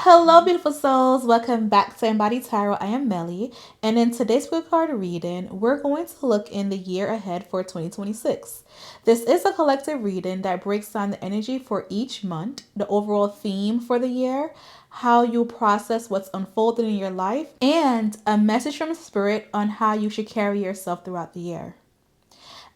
Hello, beautiful souls. Welcome back to Embody Tarot. I am Melly, and in today's quick card reading, we're going to look in the year ahead for 2026. This is a collective reading that breaks down the energy for each month, the overall theme for the year, how you process what's unfolding in your life, and a message from Spirit on how you should carry yourself throughout the year.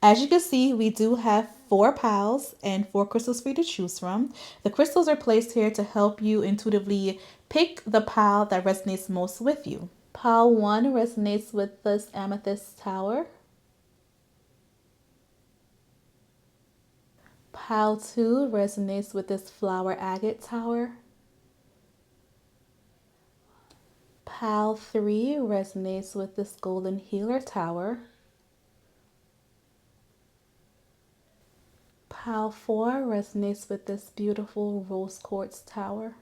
As you can see, we do have 4 piles and 4 crystals for you to choose from. The crystals are placed here to help you intuitively pick the pile that resonates most with you. Pile 1 resonates with this Amethyst tower. Pile 2 resonates with this flower agate tower. Pile 3 resonates with this golden healer tower. Pile 4 resonates with this beautiful rose quartz tower.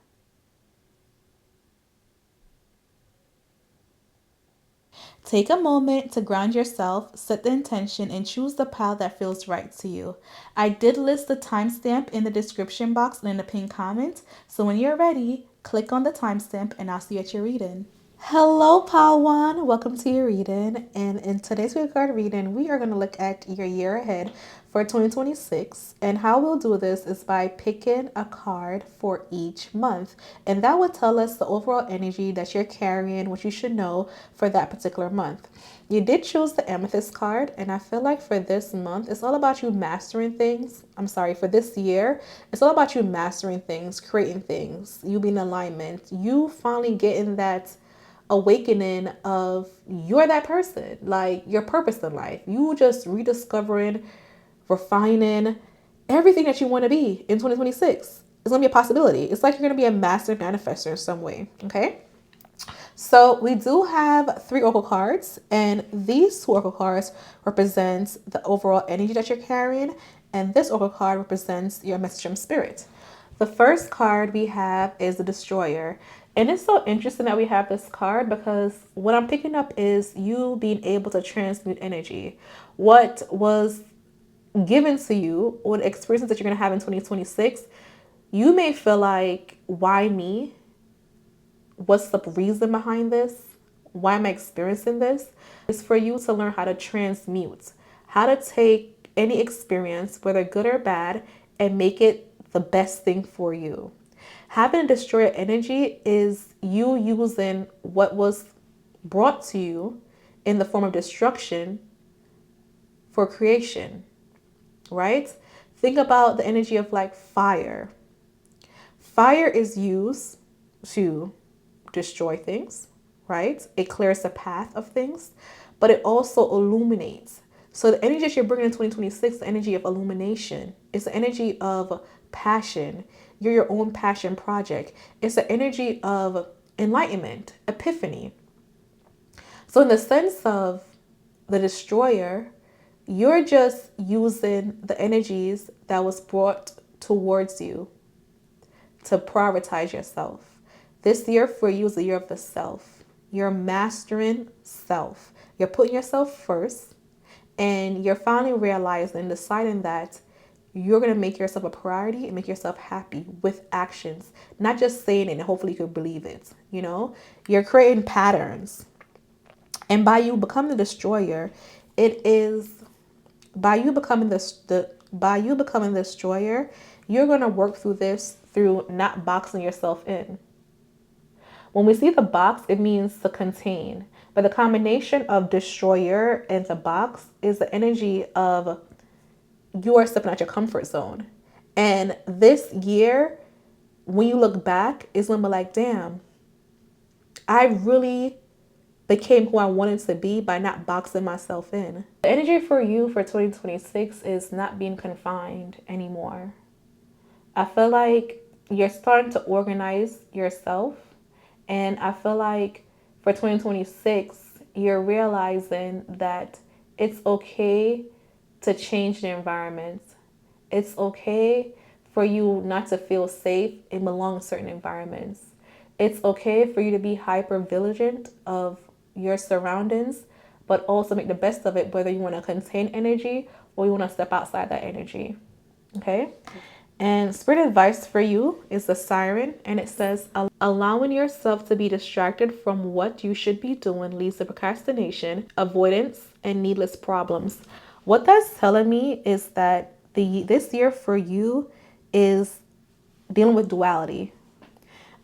Take a moment to ground yourself, set the intention, and choose the pile that feels right to you. I did list the timestamp in the description box and in the pinned comment, so when you're ready, click on the timestamp and I'll see you at your reading. Hello, Pile 1. Welcome to your reading. And in today's quick card reading, we are going to look at your year ahead for 2026. And how we'll do this is by picking a card for each month. And that would tell us the overall energy that you're carrying, what you should know for that particular month. You did choose the Amethyst card, and I feel like for this month, it's all about you mastering things. For this year, it's all about you mastering things, creating things, you being in alignment, you finally getting that awakening of you're that person, like your purpose in life. You just rediscovering, refining everything that you want to be in 2026. It's going to be a possibility. It's like you're going to be a master manifester in some way. Okay. So we do have 3 oracle cards, and these 2 oracle cards represent the overall energy that you're carrying, and this oracle card represents your message from spirit. The first card we have is the Destroyer. And it's so interesting that we have this card because what I'm picking up is you being able to transmute energy. What was given to you, what experiences that you're going to have in 2026, you may feel like, why me? What's the reason behind this? Why am I experiencing this? It's for you to learn how to transmute, how to take any experience, whether good or bad, and make it the best thing for you. Having a destroyer energy is you using what was brought to you in the form of destruction for creation, right? Think about the energy of like fire. Fire is used to destroy things, right? It clears the path of things, but it also illuminates. So the energy that you're bringing in 2026, the energy of illumination, is the energy of passion. You're your own passion project. It's the energy of enlightenment, epiphany. So in the sense of the destroyer, you're just using the energies that was brought towards you to prioritize yourself. This year for you is the year of the self. You're mastering self. You're putting yourself first, and you're finally realizing and deciding that you're going to make yourself a priority and make yourself happy with actions, not just saying it and hopefully you could believe it. You know, you're creating patterns. And by you becoming the destroyer, it is by you becoming by you becoming the destroyer, you're going to work through this through not boxing yourself in. When we see the box, it means to contain. But the combination of destroyer and the box is the energy of you are stepping out your comfort zone. And this year, when you look back, it's going to be like, damn, I really became who I wanted to be by not boxing myself in. The energy for you for 2026 is not being confined anymore. I feel like you're starting to organize yourself. And I feel like for 2026, you're realizing that it's okay to change the environment. It's okay for you not to feel safe and belong in certain environments. It's okay for you to be hyper vigilant of your surroundings, but also make the best of it, whether you want to contain energy or you want to step outside that energy. Okay? And spirit advice for you is the siren, and it says, allowing yourself to be distracted from what you should be doing leads to procrastination, avoidance, and needless problems. What that's telling me is that this year for you is dealing with duality.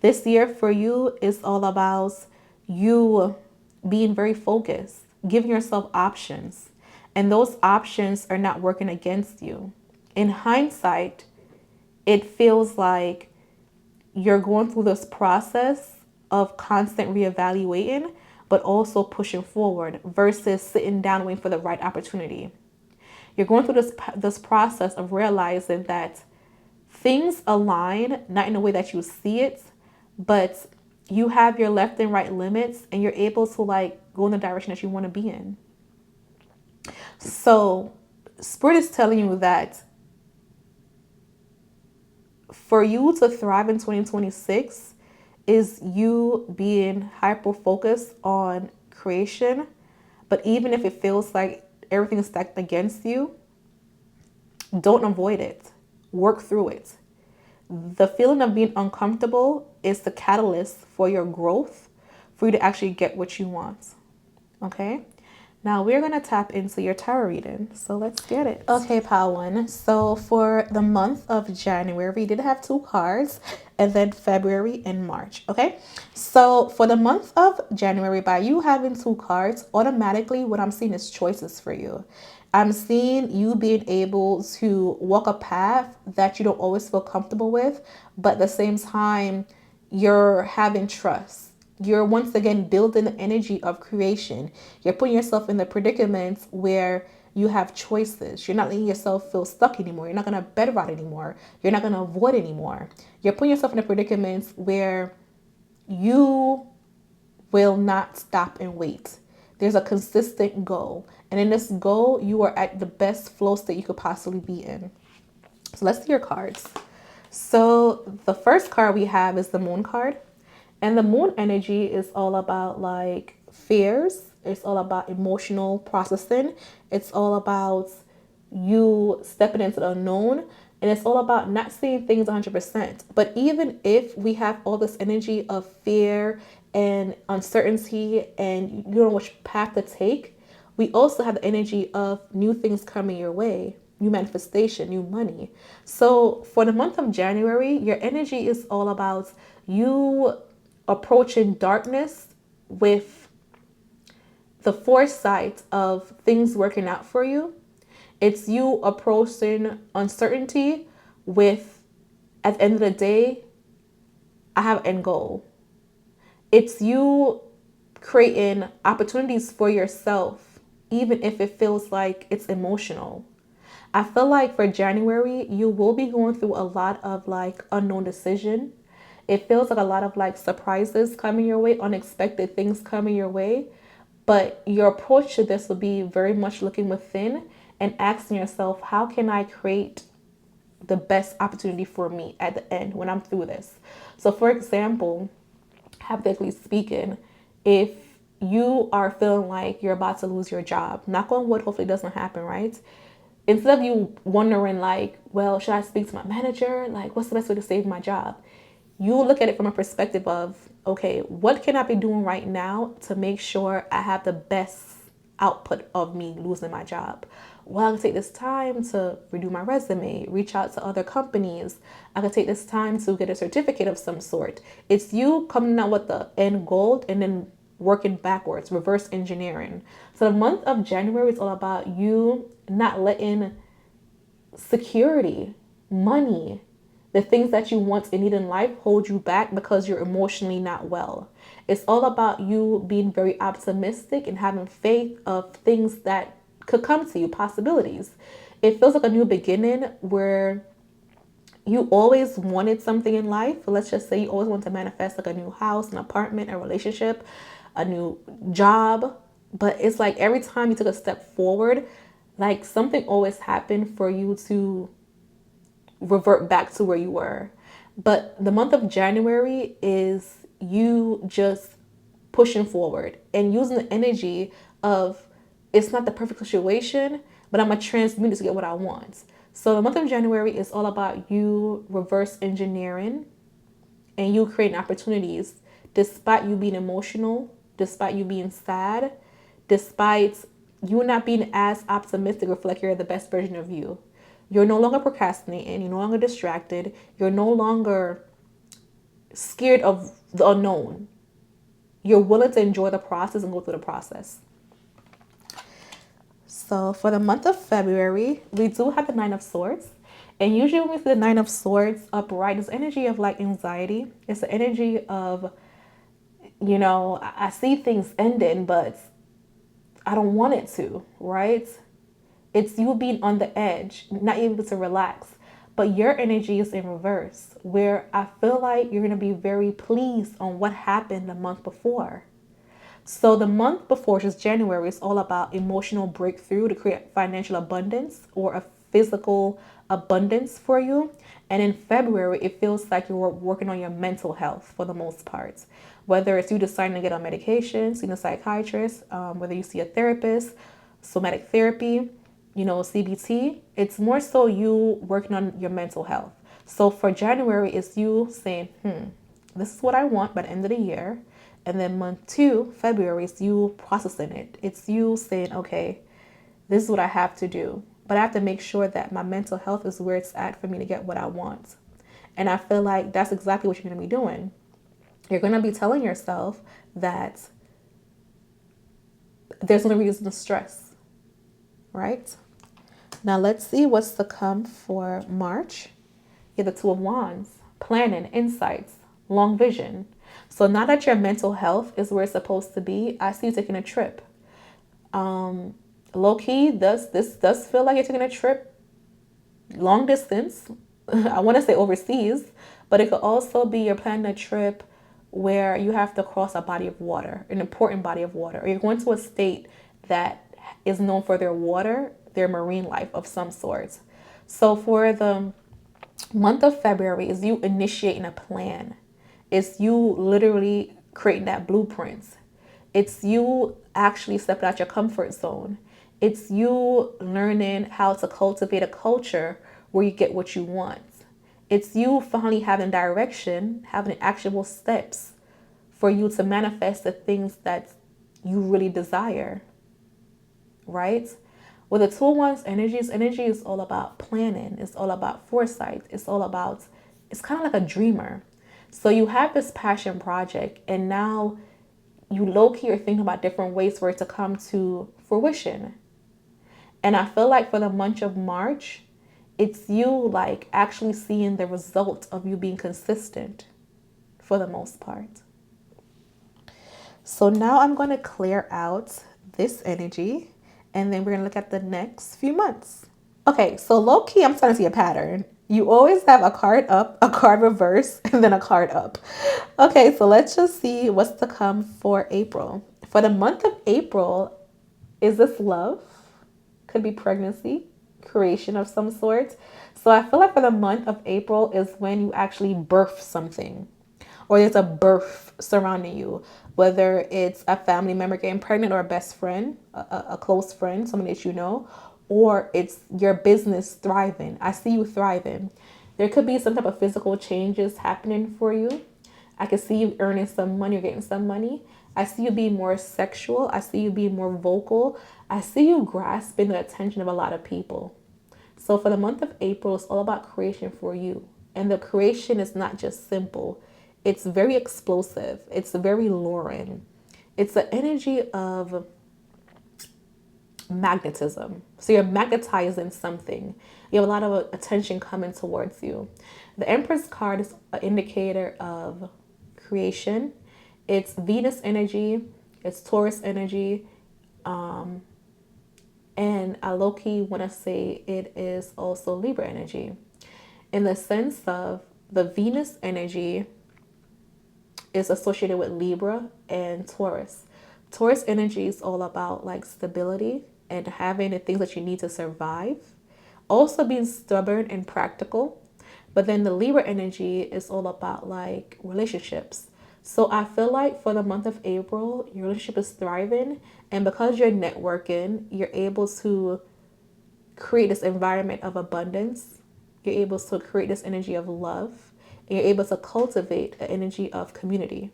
This year for you is all about you being very focused, giving yourself options, and those options are not working against you. In hindsight, it feels like you're going through this process of constant reevaluating, but also pushing forward versus sitting down waiting for the right opportunity. You're going through this process of realizing that things align not in a way that you see it, but you have your left and right limits and you're able to like go in the direction that you want to be in. So spirit is telling you that for you to thrive in 2026 is you being hyper focused on creation. But even if it feels like everything is stacked against you, don't avoid it. Work through it. The feeling of being uncomfortable is the catalyst for your growth, for you to actually get what you want. Okay? Now we're going to tap into your tarot reading. So let's get it. Okay, pal one. So for the month of January, we did have 2 cards, and then February and March. Okay. So for the month of January, by you having 2 cards, automatically what I'm seeing is choices for you. I'm seeing you being able to walk a path that you don't always feel comfortable with, but at the same time, you're having trust. You're once again building the energy of creation. You're putting yourself in the predicament where you have choices. You're not letting yourself feel stuck anymore. You're not going to bed rot anymore. You're not going to avoid anymore. You're putting yourself in a predicament where you will not stop and wait. There's a consistent goal. And in this goal, you are at the best flow state you could possibly be in. So let's see your cards. So the first card we have is the Moon card. And the Moon energy is all about like fears. It's all about emotional processing. It's all about you stepping into the unknown. And it's all about not seeing things 100%. But even if we have all this energy of fear and uncertainty and you don't know which path to take, we also have the energy of new things coming your way, new manifestation, new money. So for the month of January, your energy is all about you approaching darkness with the foresight of things working out for you. It's you approaching uncertainty with, at the end of the day, I have an end goal. It's you creating opportunities for yourself, even if it feels like it's emotional. I feel like for January, you will be going through a lot of like unknown decision. It feels like a lot of like surprises coming your way, unexpected things coming your way. But your approach to this will be very much looking within and asking yourself, how can I create the best opportunity for me at the end when I'm through this? So for example, hypothetically speaking, if you are feeling like you're about to lose your job, knock on wood, hopefully it doesn't happen, right? Instead of you wondering like, well, should I speak to my manager? Like, what's the best way to save my job? You look at it from a perspective of, okay, what can I be doing right now to make sure I have the best output of me losing my job? Well, I can take this time to redo my resume, reach out to other companies. I could take this time to get a certificate of some sort. It's you coming out with the end goal and then working backwards, reverse engineering. So the month of January is all about you not letting security, money, the things that you want and need in life hold you back because you're emotionally not well. It's all about you being very optimistic and having faith of things that could come to you, possibilities. It feels like a new beginning where you always wanted something in life. Let's just say you always want to manifest like a new house, an apartment, a relationship, a new job. But it's like every time you took a step forward, like something always happened for you to revert back to where you were. But the month of January is you just pushing forward and using the energy of it's not the perfect situation, but I'm going to transmute it to get what I want. So the month of January is all about you reverse engineering and you creating opportunities despite you being emotional, despite you being sad, despite you not being as optimistic or feel like you're the best version of you. You're no longer procrastinating, you're no longer distracted, you're no longer scared of the unknown. You're willing to enjoy the process and go through the process. So for the month of February, we do have the Nine of Swords. And usually when we see the Nine of Swords upright, it's energy of like anxiety. It's the energy of, I see things ending, but I don't want it to, right? It's you being on the edge, not able to relax. But your energy is in reverse, where I feel like you're going to be very pleased on what happened the month before. So the month before, which is January, is all about emotional breakthrough to create financial abundance or a physical abundance for you. And in February, it feels like you're working on your mental health for the most part. Whether it's you deciding to get on medication, seeing a psychiatrist, whether you see a therapist, somatic therapy, CBT, it's more so you working on your mental health. So for January, it's you saying, this is what I want by the end of the year. And then month 2, February, is you processing it. It's you saying, okay, this is what I have to do. But I have to make sure that my mental health is where it's at for me to get what I want. And I feel like that's exactly what you're going to be doing. You're going to be telling yourself that there's no reason to stress, right? Now let's see what's to come for March. You have the Two of Wands, planning, insights, long vision. So now that your mental health is where it's supposed to be, I see you taking a trip. Low key, this does feel like you're taking a trip long distance. I want to say overseas, but it could also be you're planning a trip where you have to cross a body of water, an important body of water, or you're going to a state that is known for their water, their marine life of some sort. So for the month of February is you initiating a plan. It's you literally creating that blueprint. It's you actually stepping out your comfort zone. It's you learning how to cultivate a culture where you get what you want. It's you finally having direction, having actionable steps for you to manifest the things that you really desire, right? With the Two of Wands energy is all about planning. It's all about foresight. It's kind of like a dreamer. So you have this passion project and now you low-key are thinking about different ways for it to come to fruition. And I feel like for the month of March, it's you like actually seeing the result of you being consistent for the most part. So now I'm going to clear out this energy and then we're going to look at the next few months. Okay, so low key, I'm starting to see a pattern. You always have a card up, a card reverse, and then a card up. Okay, so let's just see what's to come for April. For the month of April, is this love? Could be pregnancy, creation of some sort. So I feel like for the month of April is when you actually birth something or there's a birth surrounding you, whether it's a family member getting pregnant or a best friend, a close friend, someone that you know, or it's your business thriving. I see you thriving. There could be some type of physical changes happening for you. I can see you earning some money or getting some money. I see you being more sexual. I see you being more vocal. I see you grasping the attention of a lot of people. So for the month of April, it's all about creation for you. And the creation is not just simple. It's very explosive. It's very luring. It's the energy of magnetism. So you're magnetizing something. You have a lot of attention coming towards you. The Empress card is an indicator of creation. It's Venus energy. It's Taurus energy. And I low-key want to say it is also Libra energy. In the sense of the Venus energy is associated with Libra and Taurus. Taurus energy is all about like stability and having the things that you need to survive. Also being stubborn and practical. But then the Libra energy is all about like relationships. So I feel like for the month of April, your relationship is thriving. And because you're networking, you're able to create this environment of abundance. You're able to create this energy of love. And you're able to cultivate an energy of community.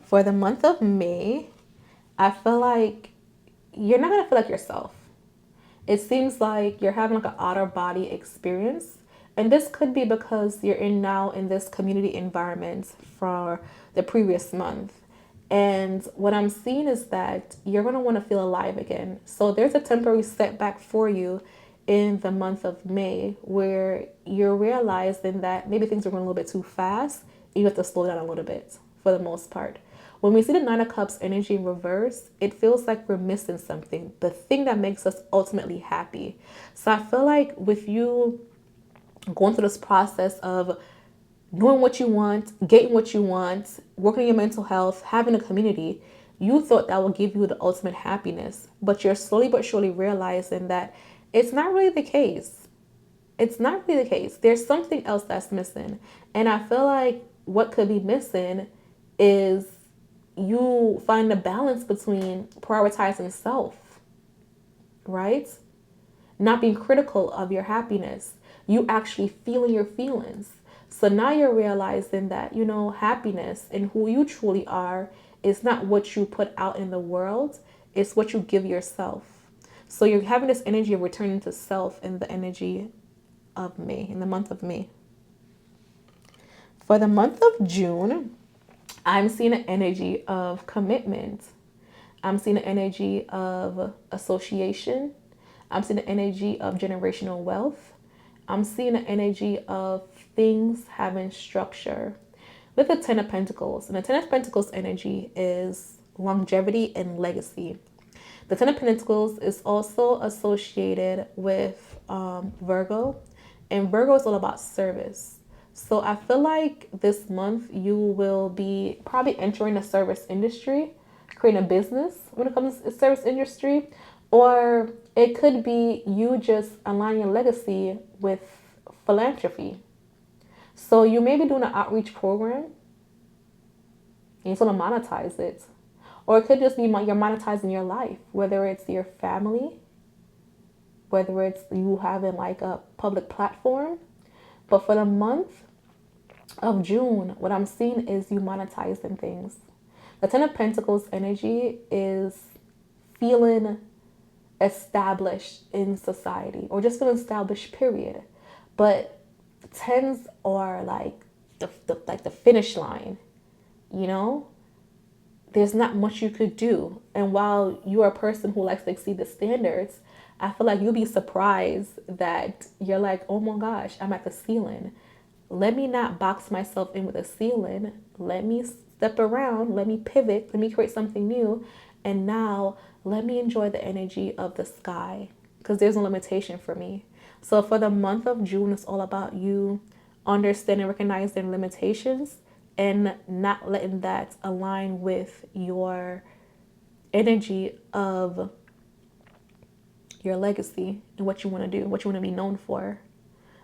For the month of May, I feel like you're not going to feel like yourself. It seems like you're having like an outer body experience. And this could be because you're now in this community environment for the previous month. And what I'm seeing is that you're going to want to feel alive again. So there's a temporary setback for you in the month of May where you're realizing that maybe things are going a little bit too fast. You have to slow down a little bit for the most part. When we see the Nine of Cups energy in reverse, it feels like we're missing something, the thing that makes us ultimately happy. So I feel like with you going through this process of knowing what you want, getting what you want, working on your mental health, having a community, you thought that would give you the ultimate happiness. But you're slowly but surely realizing that it's not really the case. It's not really the case. There's something else that's missing. And I feel like what could be missing is you find a balance between prioritizing self, right? Not being critical of your happiness. You actually feeling your feelings. So now you're realizing that, happiness and who you truly are is not what you put out in the world, it's what you give yourself. So you're having this energy of returning to self in the energy of May, in the month of May. For the month of June, I'm seeing an energy of commitment. I'm seeing an energy of association. I'm seeing an energy of generational wealth. I'm seeing an energy of things having structure. With the Ten of Pentacles, and the Ten of Pentacles energy is longevity and legacy. The Ten of Pentacles is also associated with Virgo, and Virgo is all about service. So I feel like this month you will be probably entering the service industry, creating a business when it comes to the service industry, or it could be you just aligning your legacy with philanthropy. So you may be doing an outreach program and you just want to monetize it. Or it could just be you're monetizing your life, whether it's your family, whether it's you having like a public platform. But for the month of June, what I'm seeing is you monetizing things. The Ten of Pentacles energy is feeling established in society or just feeling established, period. But tens are like the finish line, There's not much you could do. And while you're a person who likes to exceed the standards, I feel like you'll be surprised that you're like, oh my gosh, I'm at the ceiling. Let me not box myself in with a ceiling. Let me step around. Let me pivot. Let me create something new. And now let me enjoy the energy of the sky because there's no limitation for me. So for the month of June, it's all about you understanding, recognizing limitations and not letting that align with your energy of your legacy and what you want to do, what you want to be known for.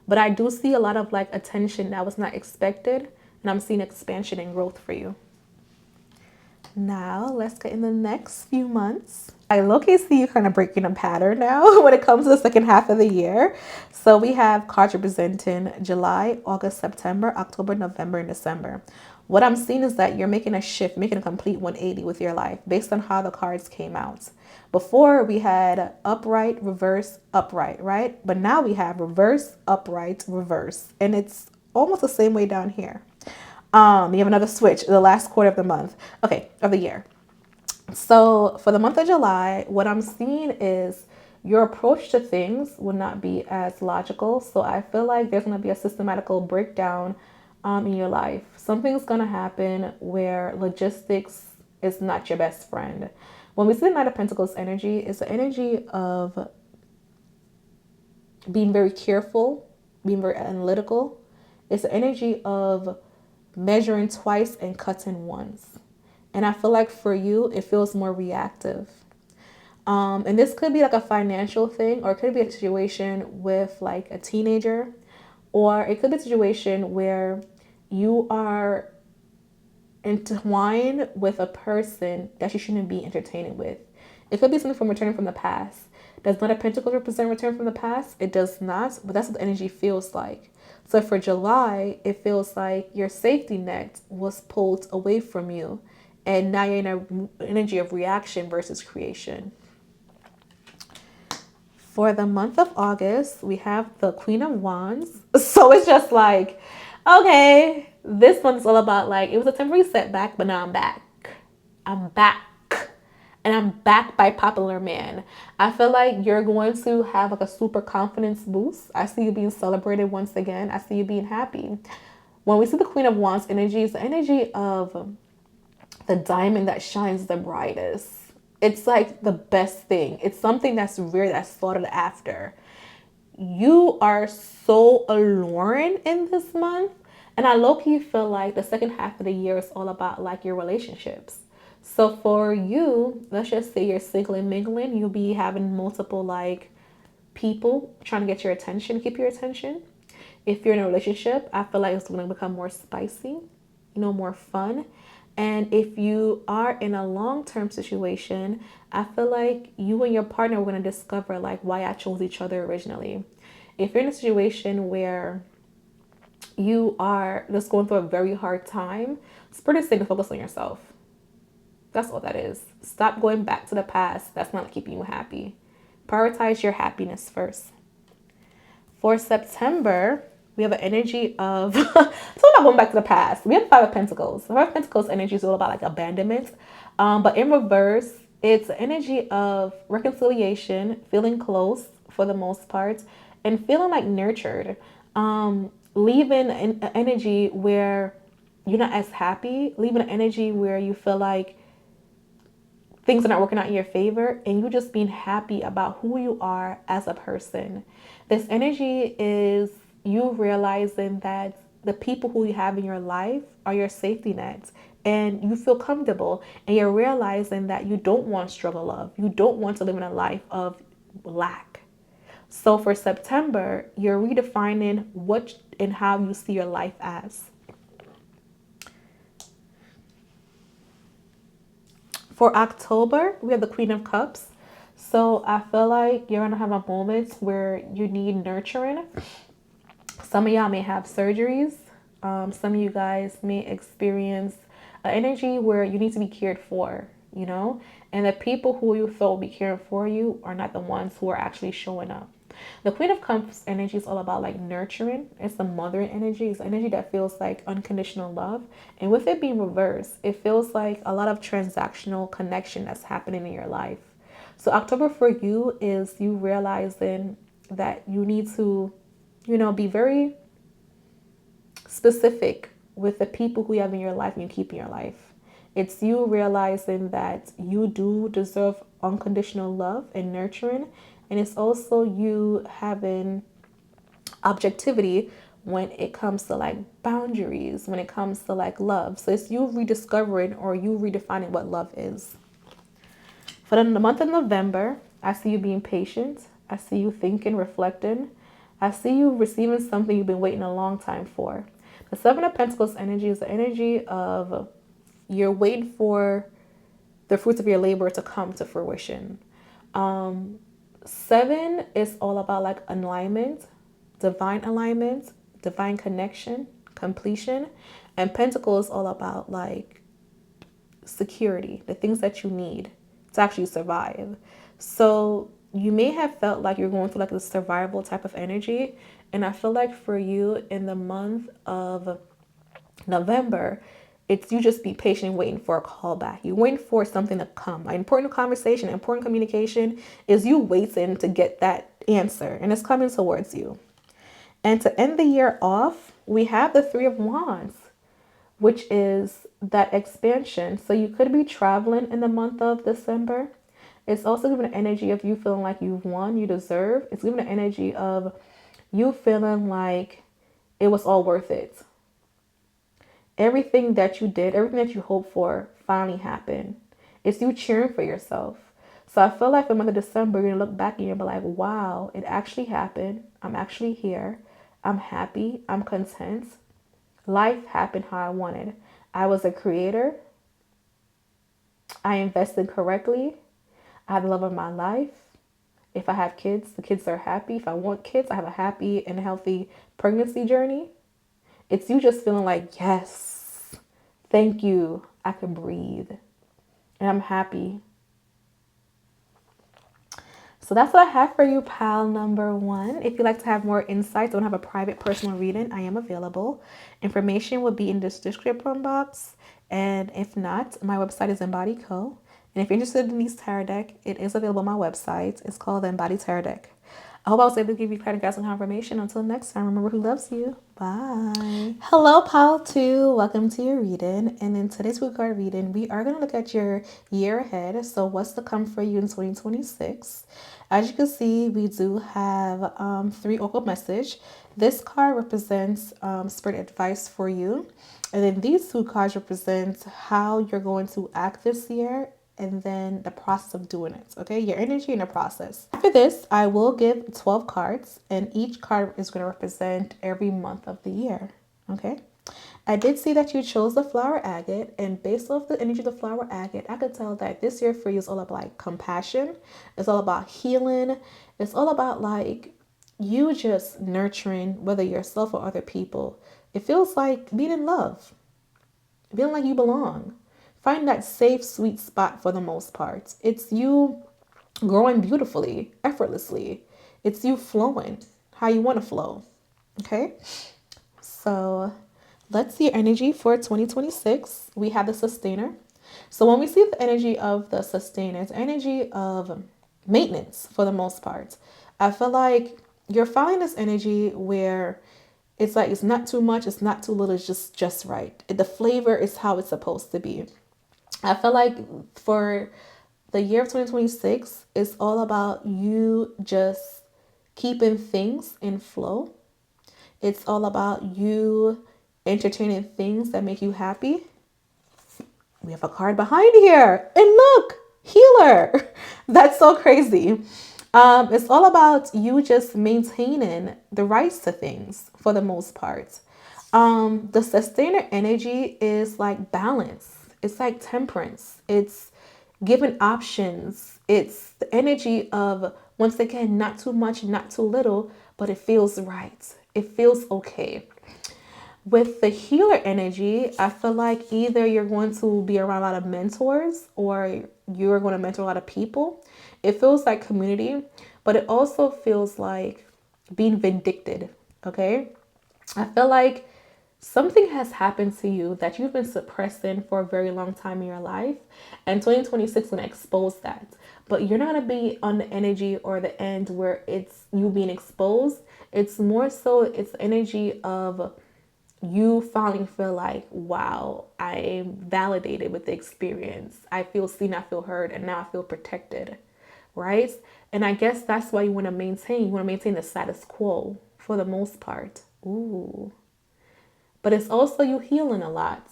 But I do see a lot of like attention that was not expected, and I'm seeing expansion and growth for you. Now let's get in the next few months. I low-key see you kind of breaking a pattern now when it comes to the second half of the year. So we have cards representing July, August, September, October, November, and December. What I'm seeing is that you're making a shift, making a complete 180 with your life based on how the cards came out. Before we had upright, reverse, upright, right? But now we have reverse, upright, reverse. And it's almost the same way down here. You have another switch, the last quarter of the month. Okay, of the year. So for the month of July, what I'm seeing is your approach to things will not be as logical. So I feel like there's going to be a systematical breakdown in your life. Something's going to happen where logistics is not your best friend. When we see the Knight of Pentacles energy, it's the energy of being very careful, being very analytical. It's the energy of measuring twice and cutting once. And I feel like for you, it feels more reactive. And this could be like a financial thing, or it could be a situation with like a teenager, or it could be a situation where you are entwined with a person that you shouldn't be entertaining with. It could be something from returning from the past. Does Knight of Pentacles represent return from the past? It does not, but that's what the energy feels like. So for July, it feels like your safety net was pulled away from you, and now you're in an energy of reaction versus creation. For the month of August, we have the Queen of Wands. So it's just like, okay, this month is all about like, it was a temporary setback, but now I'm back. I'm back. And I'm back by popular man. I feel like you're going to have like a super confidence boost. I see you being celebrated once again. I see you being happy. When we see the Queen of Wands energy, it's the energy of the diamond that shines the brightest. It's like the best thing. It's something that's rare, that's sought after. You are so alluring in this month. And I low-key feel like the second half of the year is all about like your relationships. So for you, let's just say you're single and mingling, you'll be having multiple like people trying to get your attention, keep your attention. If you're in a relationship, I feel like it's going to become more spicy, more fun. And if you are in a long-term situation, I feel like you and your partner are going to discover like why I chose each other originally. If you're in a situation where you are just going through a very hard time, it's pretty safe to focus on yourself. That's all that is. Stop going back to the past. That's not keeping you happy. Prioritize your happiness first. For September, we have an energy of, so I'm not going back to the past. We have Five of Pentacles. The Five of Pentacles energy is all about like abandonment. But in reverse, it's an energy of reconciliation, feeling close for the most part, and feeling like nurtured. Leaving an energy where you're not as happy, leaving an energy where you feel like things are not working out in your favor, and you just being happy about who you are as a person. This energy is you realizing that the people who you have in your life are your safety nets, and you feel comfortable, and you're realizing that you don't want struggle love. You don't want to live in a life of lack. So for September, you're redefining what and how you see your life as. For October, we have the Queen of Cups. So I feel like you're going to have a moment where you need nurturing. Some of y'all may have surgeries. Some of you guys may experience an energy where you need to be cared for, and the people who you thought would be caring for you are not the ones who are actually showing up. The Queen of Cups energy is all about like nurturing. It's the mothering energy. It's energy that feels like unconditional love. And with it being reversed, it feels like a lot of transactional connection that's happening in your life. So October for you is you realizing that you need to, be very specific with the people who you have in your life and you keep in your life. It's you realizing that you do deserve unconditional love and nurturing. And it's also you having objectivity when it comes to like boundaries, when it comes to like love. So it's you rediscovering or you redefining what love is. For the month of November, I see you being patient. I see you thinking, reflecting. I see you receiving something you've been waiting a long time for. The Seven of Pentacles energy is the energy of you're waiting for the fruits of your labor to come to fruition. 7 is all about like alignment, divine connection, completion. And Pentacle is all about like security, the things that you need to actually survive. So you may have felt like you're going through like a survival type of energy. And I feel like for you in the month of November, it's you just be patient waiting for a call back. You're waiting for something to come. An important conversation, important communication is you waiting to get that answer, and it's coming towards you. And to end the year off, we have the Three of Wands, which is that expansion. So you could be traveling in the month of December. It's also giving an energy of you feeling like you've won, you deserve. It's giving an energy of you feeling like it was all worth it. Everything that you did, everything that you hoped for finally happened. It's you cheering for yourself. So I feel like in the month of December, you're going to look back and you'll be like, wow, it actually happened. I'm actually here. I'm happy. I'm content. Life happened how I wanted. I was a creator. I invested correctly. I have the love of my life. If I have kids, the kids are happy. If I want kids, I have a happy and healthy pregnancy journey. It's you just feeling like, yes, thank you. I can breathe and I'm happy. So that's what I have for you, pal number one. If you'd like to have more insights, don't have a private personal reading, I am available. Information will be in this description box. And if not, my website is Imbody Co. And if you're interested in these tarot deck, it is available on my website. It's called the Imbody Tarot Deck. I hope I was able to give you clarity, guys, and confirmation. Until next time, remember who loves you. Bye. Hello, pal two. Welcome to your reading. And in today's week card reading, we are going to look at your year ahead. So what's to come for you in 2026? As you can see, we do have 3 oracle message. This card represents spirit advice for you. And then these 2 cards represent how you're going to act this year and then the process of doing it. Okay, your energy and the process. After this, I will give 12 cards, and each card is going to represent every month of the year. Okay, I did see that you chose the flower agate, and based off the energy of the flower agate, I could tell that this year for you is all about like compassion. It's all about healing. It's all about like you just nurturing whether yourself or other people. It feels like being in love, feeling like you belong. Find that safe, sweet spot for the most part. It's you growing beautifully, effortlessly. It's you flowing how you want to flow. Okay? So let's see your energy for 2026. We have the sustainer. So when we see the energy of the sustainer, it's energy of maintenance for the most part. I feel like you're finding this energy where it's like it's not too much, it's not too little, it's just right. The flavor is how it's supposed to be. I feel like for the year of 2026, it's all about you just keeping things in flow. It's all about you entertaining things that make you happy. We have a card behind here. And look, healer. That's so crazy. It's all about you just maintaining the rights to things for the most part. The sustainer energy is like balance. It's like temperance. It's giving options. It's the energy of, once again, not too much, not too little, but it feels right. It feels okay. With the healer energy, I feel like either you're going to be around a lot of mentors or you're going to mentor a lot of people. It feels like community, but it also feels like being vindicted. Okay. I feel like something has happened to you that you've been suppressing for a very long time in your life, and 2026 is going to expose that. But you're not going to be on the energy or the end where it's you being exposed. It's more so it's the energy of you finally feel like, wow, I am validated with the experience. I feel seen, I feel heard, and now I feel protected, right? And I guess that's why you want to maintain the status quo for the most part. Ooh. But it's also you healing a lot.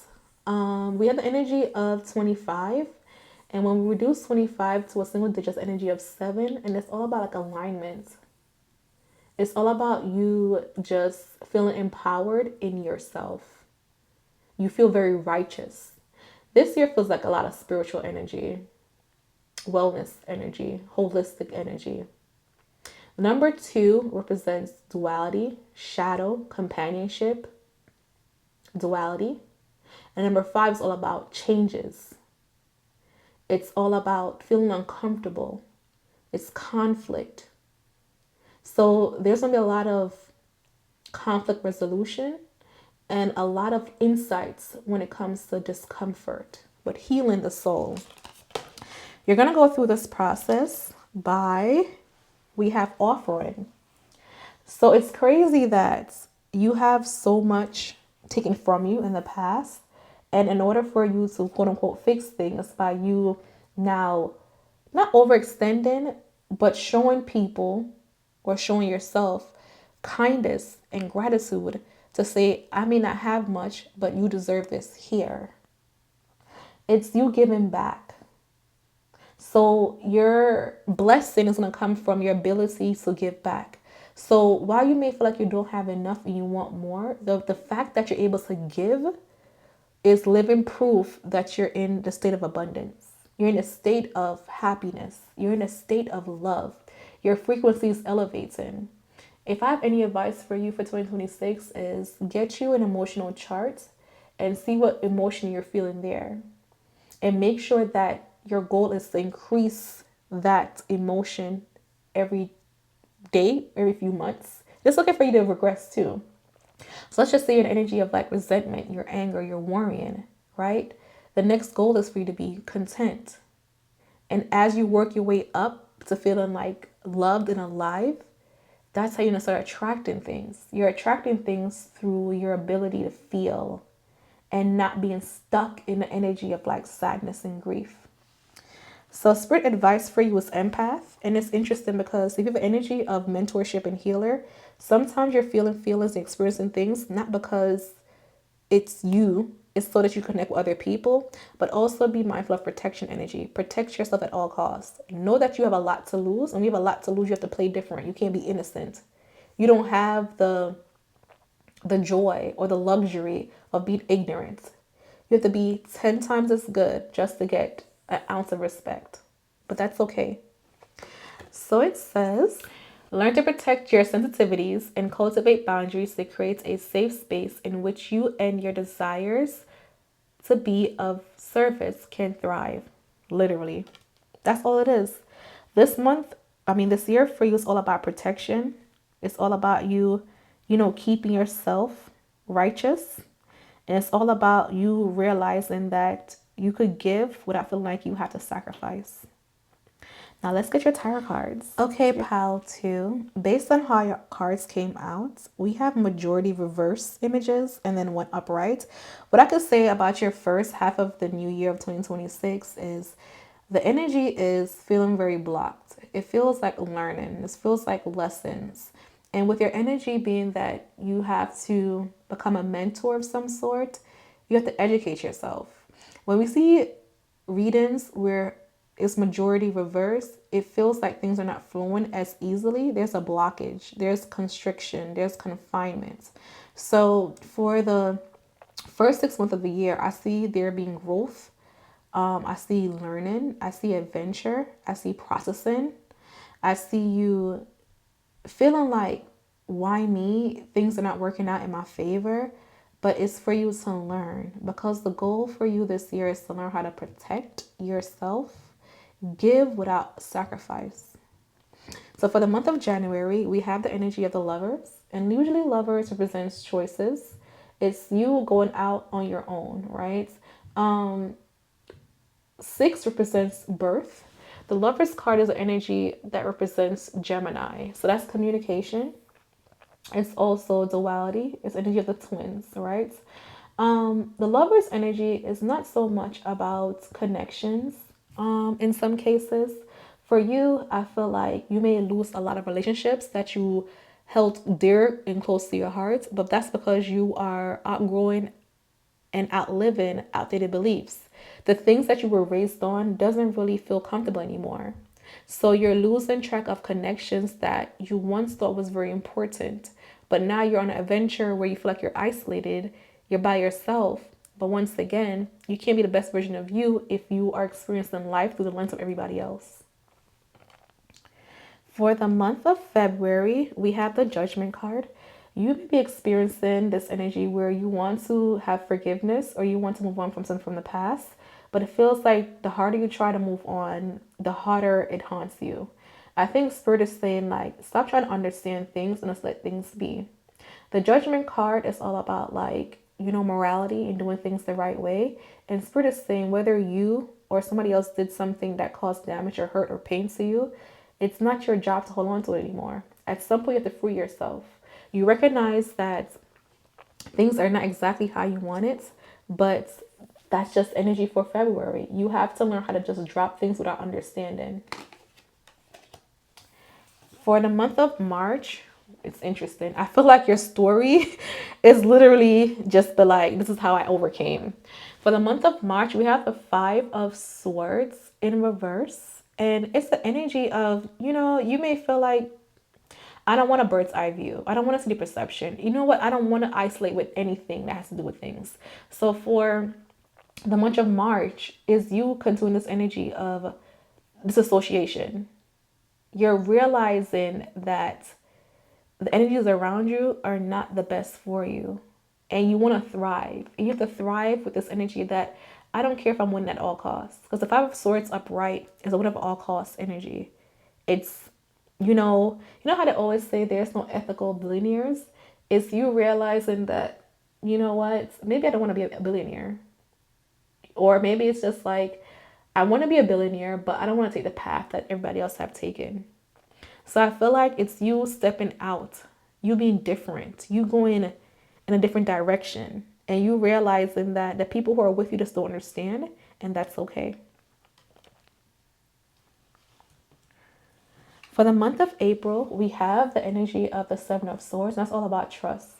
We have the energy of 25. And when we reduce 25 to a single digit energy of 7, and it's all about like alignment. It's all about you just feeling empowered in yourself. You feel very righteous. This year feels like a lot of spiritual energy, wellness energy, holistic energy. Number 2 represents duality, shadow, companionship, duality. And number 5 is all about changes. It's all about feeling uncomfortable. It's conflict. So there's going to be a lot of conflict resolution and a lot of insights when it comes to discomfort, but healing the soul. You're going to go through this process we have offering. So it's crazy that you have so much taken from you in the past. And in order for you to quote unquote fix things by you now not overextending, but showing people or showing yourself kindness and gratitude to say, I may not have much, but you deserve this here. It's you giving back. So your blessing is going to come from your ability to give back. So while you may feel like you don't have enough and you want more, the fact that you're able to give is living proof that you're in the state of abundance. You're in a state of happiness. You're in a state of love. Your frequency is elevating. If I have any advice for you for 2026 is get you an emotional chart and see what emotion you're feeling there. And make sure that your goal is to increase that emotion every day, every few months. Just looking for you to regress too. So let's just say an energy of like resentment, your anger, your worrying, right? The next goal is for you to be content. And as you work your way up to feeling like loved and alive, that's how you're gonna start attracting things. You're attracting things through your ability to feel and not being stuck in the energy of like sadness and grief. So spirit advice for you is empath. And it's interesting because if you have an energy of mentorship and healer, sometimes you're feeling feelings and experiencing things, not because it's you, it's so that you connect with other people, but also be mindful of protection energy. Protect yourself at all costs. Know that you have a lot to lose. And when you have a lot to lose, you have to play different. You can't be innocent. You don't have the joy or the luxury of being ignorant. You have to be 10 times as good just to get an ounce of respect. But that's okay. So it says, learn to protect your sensitivities and cultivate boundaries that creates a safe space in which you and your desires to be of service can thrive. Literally. That's all it is. This year for you is all about protection. It's all about you, keeping yourself righteous. And it's all about you realizing that you could give without feeling like you have to sacrifice. Now let's get your tarot cards. Okay, pile 2. Based on how your cards came out, we have majority reverse images and then one upright. What I could say about your first half of the new year of 2026 is the energy is feeling very blocked. It feels like learning. This feels like lessons. And with your energy being that you have to become a mentor of some sort, you have to educate yourself. When we see readings where it's majority reverse, it feels like things are not flowing as easily. There's a blockage, there's constriction, there's confinement. So for the first 6 months of the year, I see there being growth. I see learning. I see adventure. I see processing. I see you feeling like, why me? Things are not working out in my favor. But it's for you to learn, because the goal for you this year is to learn how to protect yourself, give without sacrifice. So for the month of January, we have the energy of the lovers. And usually lovers represents choices. It's you going out on your own, right? 6 represents birth. The lover's card is an energy that represents Gemini. So that's communication. It's also duality. It's energy of the twins, right? The lover's energy is not so much about connections. In some cases, for you, I feel like you may lose a lot of relationships that you held dear and close to your heart, but that's because you are outgrowing and outliving outdated beliefs. The things that you were raised on doesn't really feel comfortable anymore. So you're losing track of connections that you once thought was very important. But now you're on an adventure where you feel like you're isolated, you're by yourself. But once again, you can't be the best version of you if you are experiencing life through the lens of everybody else. For the month of February, we have the Judgment card. You may be experiencing this energy where you want to have forgiveness or you want to move on from something from the past, but it feels like the harder you try to move on, the harder it haunts you. I think Spirit is saying, like, stop trying to understand things and just let things be. The Judgment card is all about, like, morality and doing things the right way. And Spirit is saying whether you or somebody else did something that caused damage or hurt or pain to you, it's not your job to hold on to it anymore. At some point, you have to free yourself. You recognize that things are not exactly how you want it, but that's just energy for February. You have to learn how to just drop things without understanding. For the month of March, it's interesting. I feel like your story is literally just the like, this is how I overcame. For the month of March, we have the 5 of Swords in reverse. And it's the energy of, you may feel like, I don't want a bird's eye view. I don't want to see the perception. You know what? I don't want to isolate with anything that has to do with things. So for The month of March is you continuing this energy of disassociation. You're realizing that the energies around you are not the best for you. And you want to thrive. And you have to thrive with this energy that I don't care if I'm winning at all costs. Because the Five of Swords upright is a win at all costs energy. It's, you know how they always say there's no ethical billionaires? It's you realizing that, you know what, maybe I don't want to be a billionaire. Or maybe it's just like, I want to be a billionaire, but I don't want to take the path that everybody else have taken. So I feel like it's you stepping out, you being different, you going in a different direction, and you realizing that the people who are with you just don't understand, and that's okay. For the month of April, we have the energy of the Seven of Swords, and that's all about trust.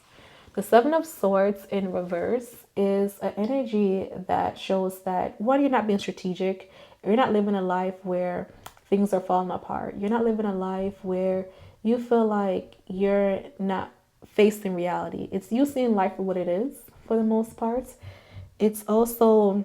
The Seven of Swords in reverse is an energy that shows that, one, you're not being strategic. You're not living a life where things are falling apart. You're not living a life where you feel like you're not facing reality. It's you seeing life for what it is for the most part. It's also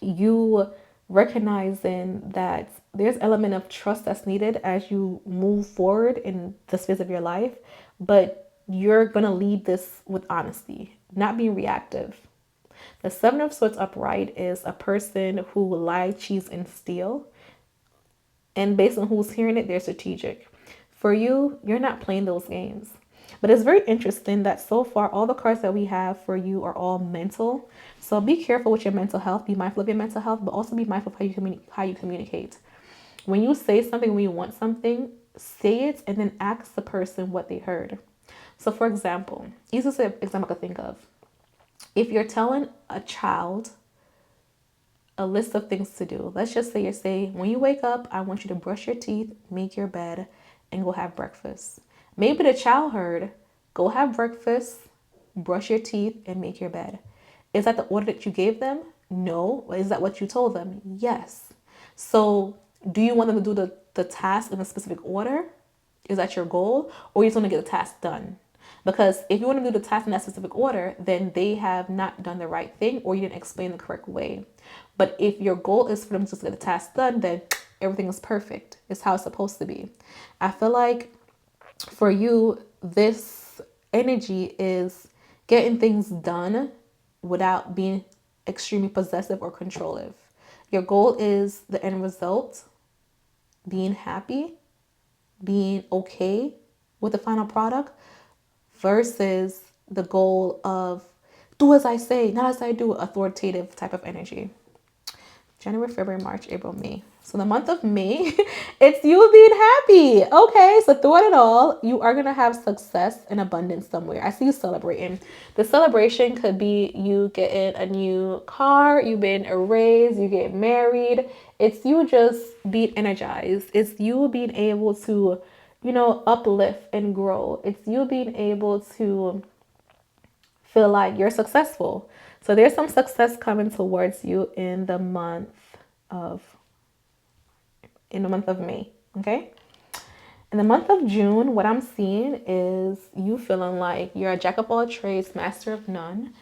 you recognizing that there's element of trust that's needed as you move forward in this phase of your life, but you're going to lead this with honesty, not being reactive. The Seven of Swords upright is a person who lie, cheats, and steal. And based on who's hearing it, they're strategic. For you, you're not playing those games. But it's very interesting that so far, all the cards that we have for you are all mental. So be careful with your mental health. Be mindful of your mental health, but also be mindful of how you communicate. When you say something, when you want something, say it and then ask the person what they heard. So for example, easiest example I could think of. If you're telling a child a list of things to do, let's just say you're saying, when you wake up, I want you to brush your teeth, make your bed, and go have breakfast. Maybe the child heard, go have breakfast, brush your teeth, and make your bed. Is that the order that you gave them? No. Is that what you told them? Yes. So do you want them to do the task in a specific order? Is that your goal? Or you just want to get the task done? Because if you want to do the task in that specific order, then they have not done the right thing or you didn't explain the correct way. But if your goal is for them to just get the task done, then everything is perfect. It's how it's supposed to be. I feel like for you, this energy is getting things done without being extremely possessive or controlling. Your goal is the end result, being happy, being okay with the final product versus the goal of do as I say, not as I do, authoritative type of energy. January, February, March, April, May. So the month of May, it's you being happy. Okay, so throughout it all, you are going to have success and abundance somewhere. I see you celebrating. The celebration could be you getting a new car, you being a raise, you get married. It's you just being energized. It's you being able to, uplift and grow. It's you being able to feel like you're successful. So there's some success coming towards you of in the month of May, okay? In the month of June, what I'm seeing is you feeling like you're a jack of all trades, master of none.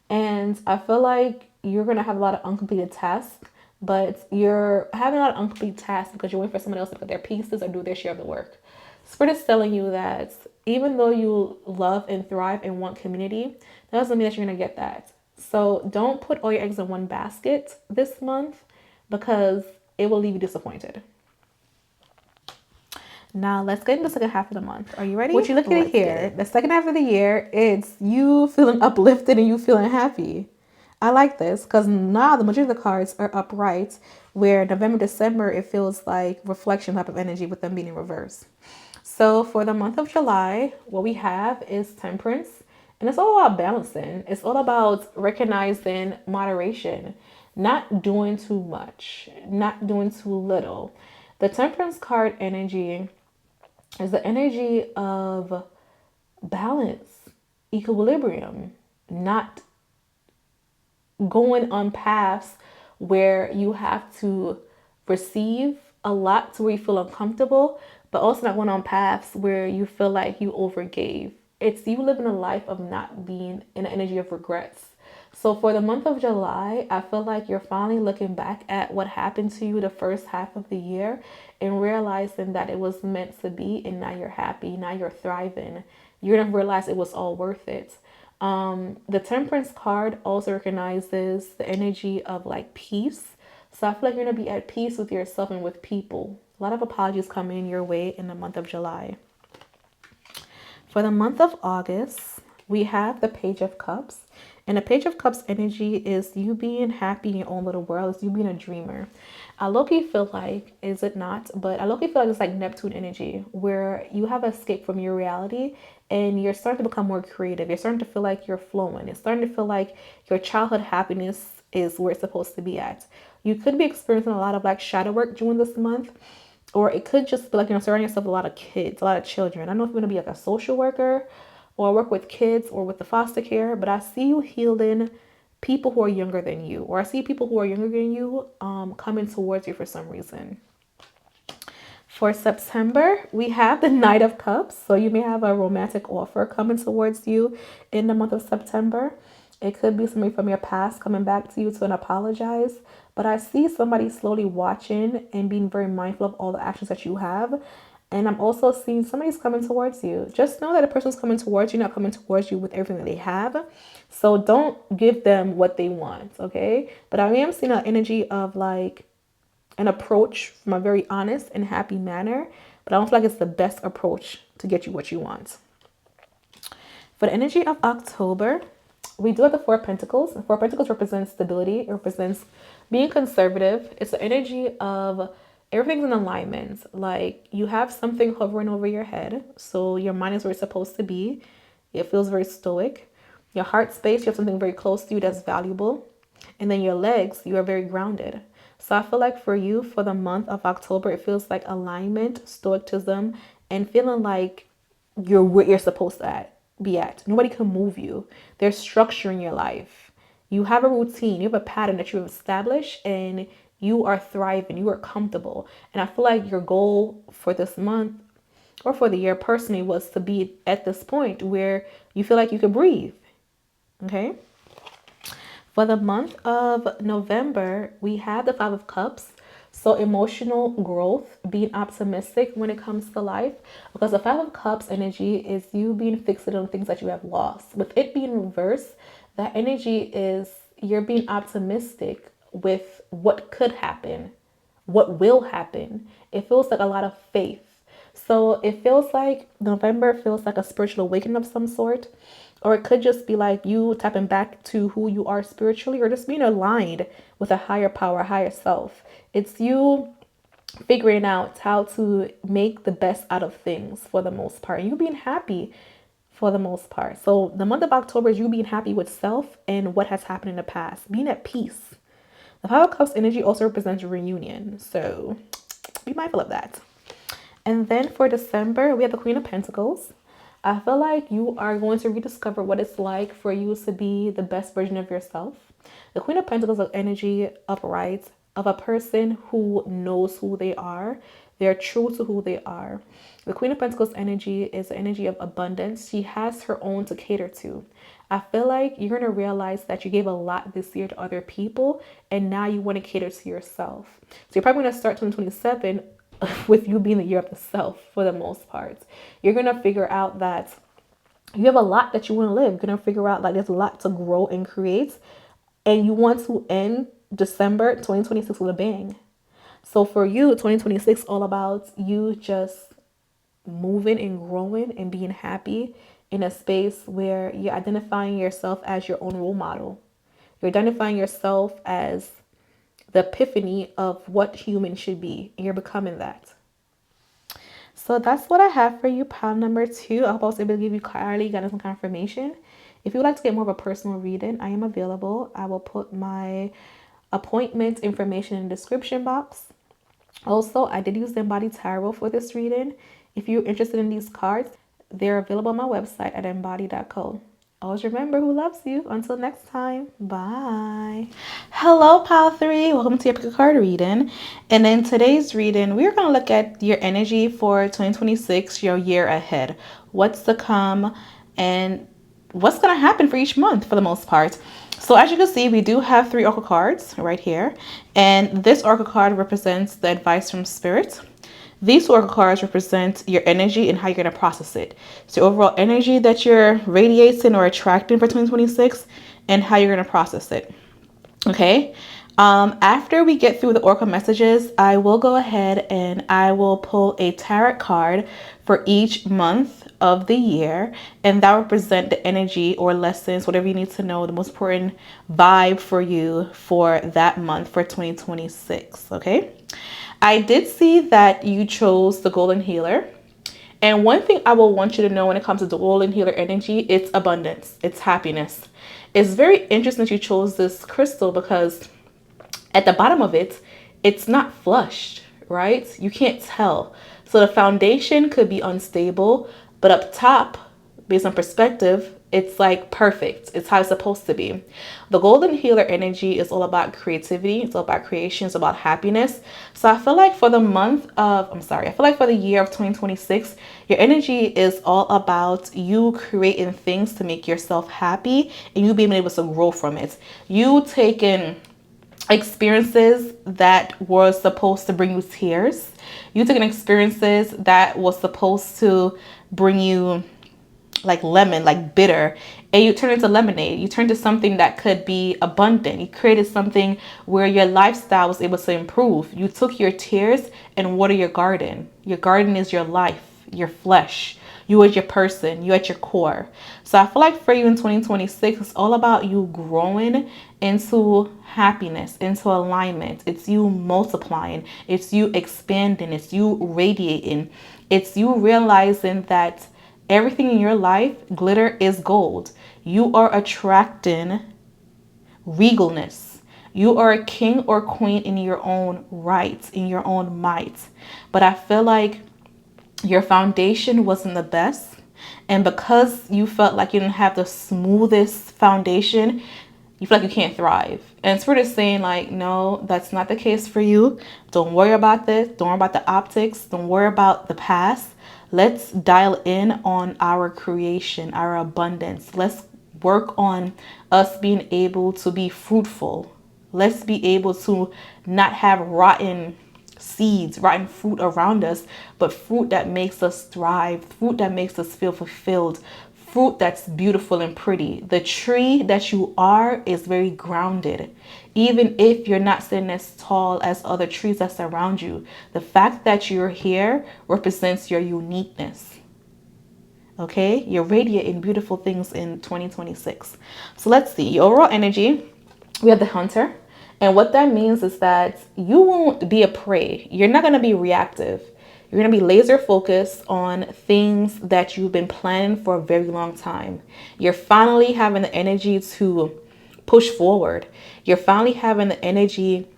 And I feel like you're going to have a lot of uncompleted tasks, but you're having a lot of uncompleted tasks because you're waiting for someone else to put their pieces or do their share of the work. Spirit is telling you that even though you love and thrive and want community, that doesn't mean that you're going to get that. So don't put all your eggs in one basket this month because it will leave you disappointed. Now let's get into the second half of the month. Are you ready? What you're looking at here, the second half of the year, it's you feeling uplifted and you feeling happy. I like this because now the majority of the cards are upright, where November, December, it feels like reflection type of energy with them being in reverse. So for the month of July, what we have is temperance. And it's all about balancing. It's all about recognizing moderation, not doing too much, not doing too little. The temperance card energy is the energy of balance, equilibrium, not going on paths where you have to receive a lot to where you feel uncomfortable, but also not going on paths where you feel like you overgave. It's you living a life of not being in an energy of regrets. So for the month of July, I feel like you're finally looking back at what happened to you the first half of the year and realizing that it was meant to be, and now you're happy, now you're thriving. You're gonna realize it was all worth it. The Temperance card also recognizes the energy of like peace. So I feel like you're gonna be at peace with yourself and with people. A lot of apologies coming your way in the month of July. For the month of August, we have the Page of Cups. And the Page of Cups energy is you being happy in your own little world, is you being a dreamer. I low-key feel like, is it not? But I low-key feel like it's like Neptune energy, where you have escaped from your reality and you're starting to become more creative. You're starting to feel like you're flowing. It's starting to feel like your childhood happiness is where it's supposed to be at. You could be experiencing a lot of like shadow work during this month, or it could just be like, surrounding yourself with a lot of kids, a lot of children. I don't know if you're going to be like a social worker or work with kids or with the foster care, but I see you healing people who are younger than you, or I see people who are younger than you coming towards you for some reason. For September, we have the Knight of Cups. So you may have a romantic offer coming towards you in the month of September. It could be somebody from your past coming back to you to apologize. But I see somebody slowly watching and being very mindful of all the actions that you have. And I'm also seeing somebody's coming towards you. Just know that the person's coming towards you, not coming towards you with everything that they have. So don't give them what they want, okay? But I am seeing an energy of like an approach from a very honest and happy manner, but I don't feel like it's the best approach to get you what you want. For the energy of October, we do have the Four of Pentacles. The Four of Pentacles represents stability. It represents being conservative. It's the energy of everything's in alignment. Like you have something hovering over your head, so your mind is where it's supposed to be. It feels very stoic. Your heart space, you have something very close to you that's valuable. And then your legs, you are very grounded. So I feel like for you, for the month of October, it feels like alignment, stoicism, and feeling like you're where you're supposed to be at. Nobody can move you. There's structure in your life. You have a routine, you have a pattern that you've established, and you are thriving, you are comfortable. And I feel like your goal for this month or for the year personally was to be at this point where you feel like you could breathe. Okay? For the month of November, we have the Five of Cups. So emotional growth, being optimistic when it comes to life. Because the Five of Cups energy is you being fixated on things that you have lost. With it being reversed, that energy is you're being optimistic with what could happen, what will happen. It feels like a lot of faith. So it feels like November feels like a spiritual awakening of some sort. Or it could just be like you tapping back to who you are spiritually, or just being aligned with a higher power, higher self. It's you figuring out how to make the best out of things for the most part. You being happy for the most part. So the month of October is you being happy with self and what has happened in the past. Being at peace. The Five of Cups energy also represents reunion. So be mindful of that. And then for December, we have the Queen of Pentacles. I feel like you are going to rediscover what it's like for you to be the best version of yourself. The Queen of Pentacles is energy upright of a person who knows who they are. They're true to who they are. The Queen of Pentacles energy is the energy of abundance. She has her own to cater to. I feel like you're going to realize that you gave a lot this year to other people, and now you want to cater to yourself. So you're probably going to start 2027 with you being the year of the self for the most part. You're going to figure out that you have a lot that you want to live. You're going to figure out like there's a lot to grow and create, and you want to end December 2026 with a bang. So for you, 2026 all about you just moving and growing and being happy in a space where you're identifying yourself as your own role model. You're identifying yourself as the epiphany of what humans should be, and you're becoming that. So that's what I have for you, pile number 2. I hope I was able to give you clarity, guidance, and confirmation. If you would like to get more of a personal reading, I am available. I will put my appointment information in the description box. Also, I did use the Imbody Tarot for this reading. If you're interested in these cards, they're available on my website at imbody.co. Always remember who loves you. Until next time, bye. Hello, Pile 3. Welcome to your pick a card reading. And in today's reading, we're going to look at your energy for 2026, your year ahead. What's to come and what's going to happen for each month for the most part. So as you can see, we do have 3 oracle cards right here. And this oracle card represents the advice from spirit. These oracle cards represent your energy and how you're going to process it. So overall energy that you're radiating or attracting for 2026 and how you're going to process it. Okay. After we get through the oracle messages, I will go ahead and I will pull a tarot card for each month of the year, and that will represent the energy or lessons, whatever you need to know, the most important vibe for you for that month for 2026. Okay. I did see that you chose the Golden Healer. And one thing I will want you to know when it comes to the Golden Healer energy, it's abundance, it's happiness. It's very interesting that you chose this crystal because at the bottom of it, it's not flushed, right? You can't tell. So the foundation could be unstable, but up top, based on perspective, it's like perfect. It's how it's supposed to be. The Golden Healer energy is all about creativity. It's all about creation. It's about happiness. So I feel like for the for the year of 2026, your energy is all about you creating things to make yourself happy and you being able to grow from it. You taking experiences that were supposed to bring you tears. You taking experiences that was supposed to bring you like lemon, like bitter, and you turn it into lemonade. You turn to something that could be abundant. You created something where your lifestyle was able to improve. You took your tears and water your garden. Your garden is your life, your flesh. You as your person, you at your core. So I feel like for you in 2026, it's all about you growing into happiness, into alignment. It's you multiplying. It's you expanding. It's you radiating. It's you realizing that everything in your life, glitter is gold. You are attracting regalness. You are a king or queen in your own right, in your own might. But I feel like your foundation wasn't the best. And because you felt like you didn't have the smoothest foundation, you feel like you can't thrive. And it's really saying like, no, that's not the case for you. Don't worry about this. Don't worry about the optics. Don't worry about the past. Let's dial in on our creation, our abundance. Let's work on us being able to be fruitful. Let's be able to not have rotten seeds, rotten fruit around us, but fruit that makes us thrive, fruit that makes us feel fulfilled, fruit that's beautiful and pretty. The tree that you are is very grounded. Even if you're not sitting as tall as other trees that surround you, the fact that you're here represents your uniqueness. Okay, you're radiating beautiful things in 2026. So let's see your overall energy. We have the Hunter. And what that means is that you won't be a prey. You're not going to be reactive. You're going to be laser focused on things that you've been planning for a very long time. You're finally having the energy to push forward. You're finally having the energy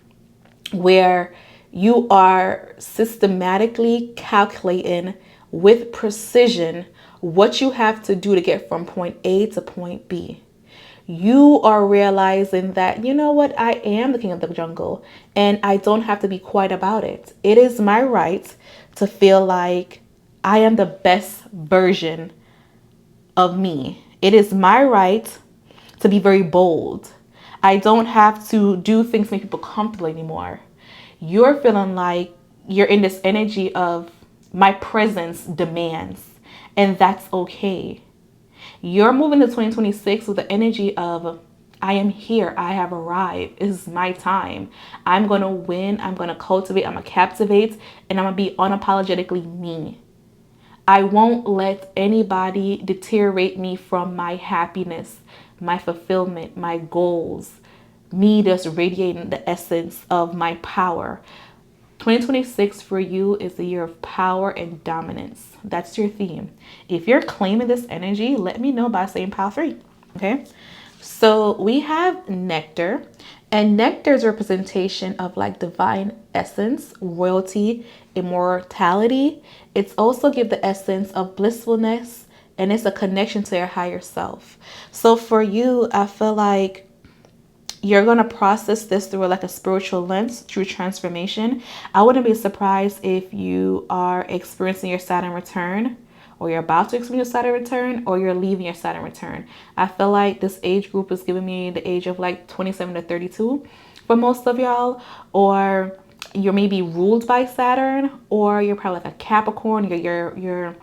where you are systematically calculating with precision what you have to do to get from point A to point B. You are realizing that, you know what, I am the king of the jungle and I don't have to be quiet about it. It is my right to feel like I am the best version of me. It is my right to be very bold. I don't have to do things to make people comfortable anymore. You're feeling like you're in this energy of my presence demands, and that's okay. You're moving to 2026 with the energy of I am here. I have arrived. This is my time. I'm going to win. I'm going to cultivate. I'm going to captivate. And I'm going to be unapologetically me. I won't let anybody deteriorate me from my happiness, my fulfillment, my goals, me just radiating the essence of my power. 2026 for you is the year of power and dominance. That's your theme. If you're claiming this energy, let me know by saying pile 3. Okay. So we have nectar, and nectar is a representation of like divine essence, royalty, immortality. It's also give the essence of blissfulness, and it's a connection to your higher self. So for you, I feel like you're going to process this through like a spiritual lens, through transformation. I wouldn't be surprised if you are experiencing your Saturn return, or you're about to experience your Saturn return, or you're leaving your Saturn return. I feel like this age group is giving me the age of like 27 to 32 for most of y'all, or you're maybe ruled by Saturn, or you're probably like a Capricorn. Your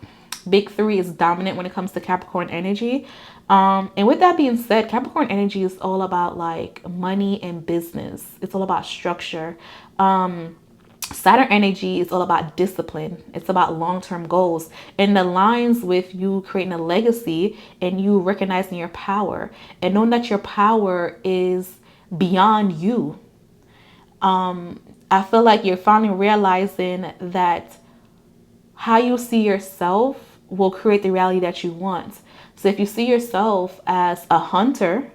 big three is dominant when it comes to Capricorn energy. And with that being said, Capricorn energy is all about like money and business. It's all about structure. Saturn energy is all about discipline. It's about long-term goals, and the lines with you creating a legacy and you recognizing your power and knowing that your power is beyond you. I feel like you're finally realizing that how you see yourself will create the reality that you want. So if you see yourself as a hunter,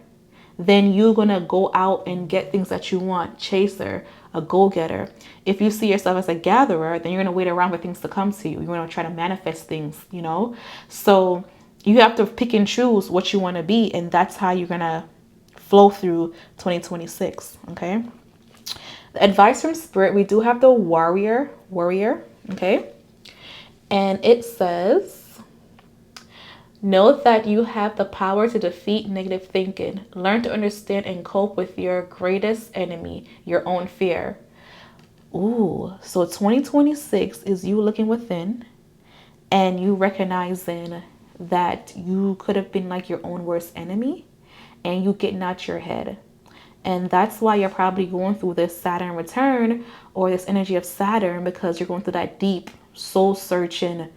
then you're going to go out and get things that you want, chaser, a go-getter. If you see yourself as a gatherer, then you're going to wait around for things to come to you. You're going to try to manifest things, you know? So you have to pick and choose what you want to be, and that's how you're going to flow through 2026, okay? The advice from Spirit, we do have the warrior, okay? And it says, know that you have the power to defeat negative thinking. Learn to understand and cope with your greatest enemy, your own fear. Ooh, so 2026 is you looking within and you recognizing that you could have been like your own worst enemy and you getting out your head. And that's why you're probably going through this Saturn return or this energy of Saturn, because you're going through that deep soul searching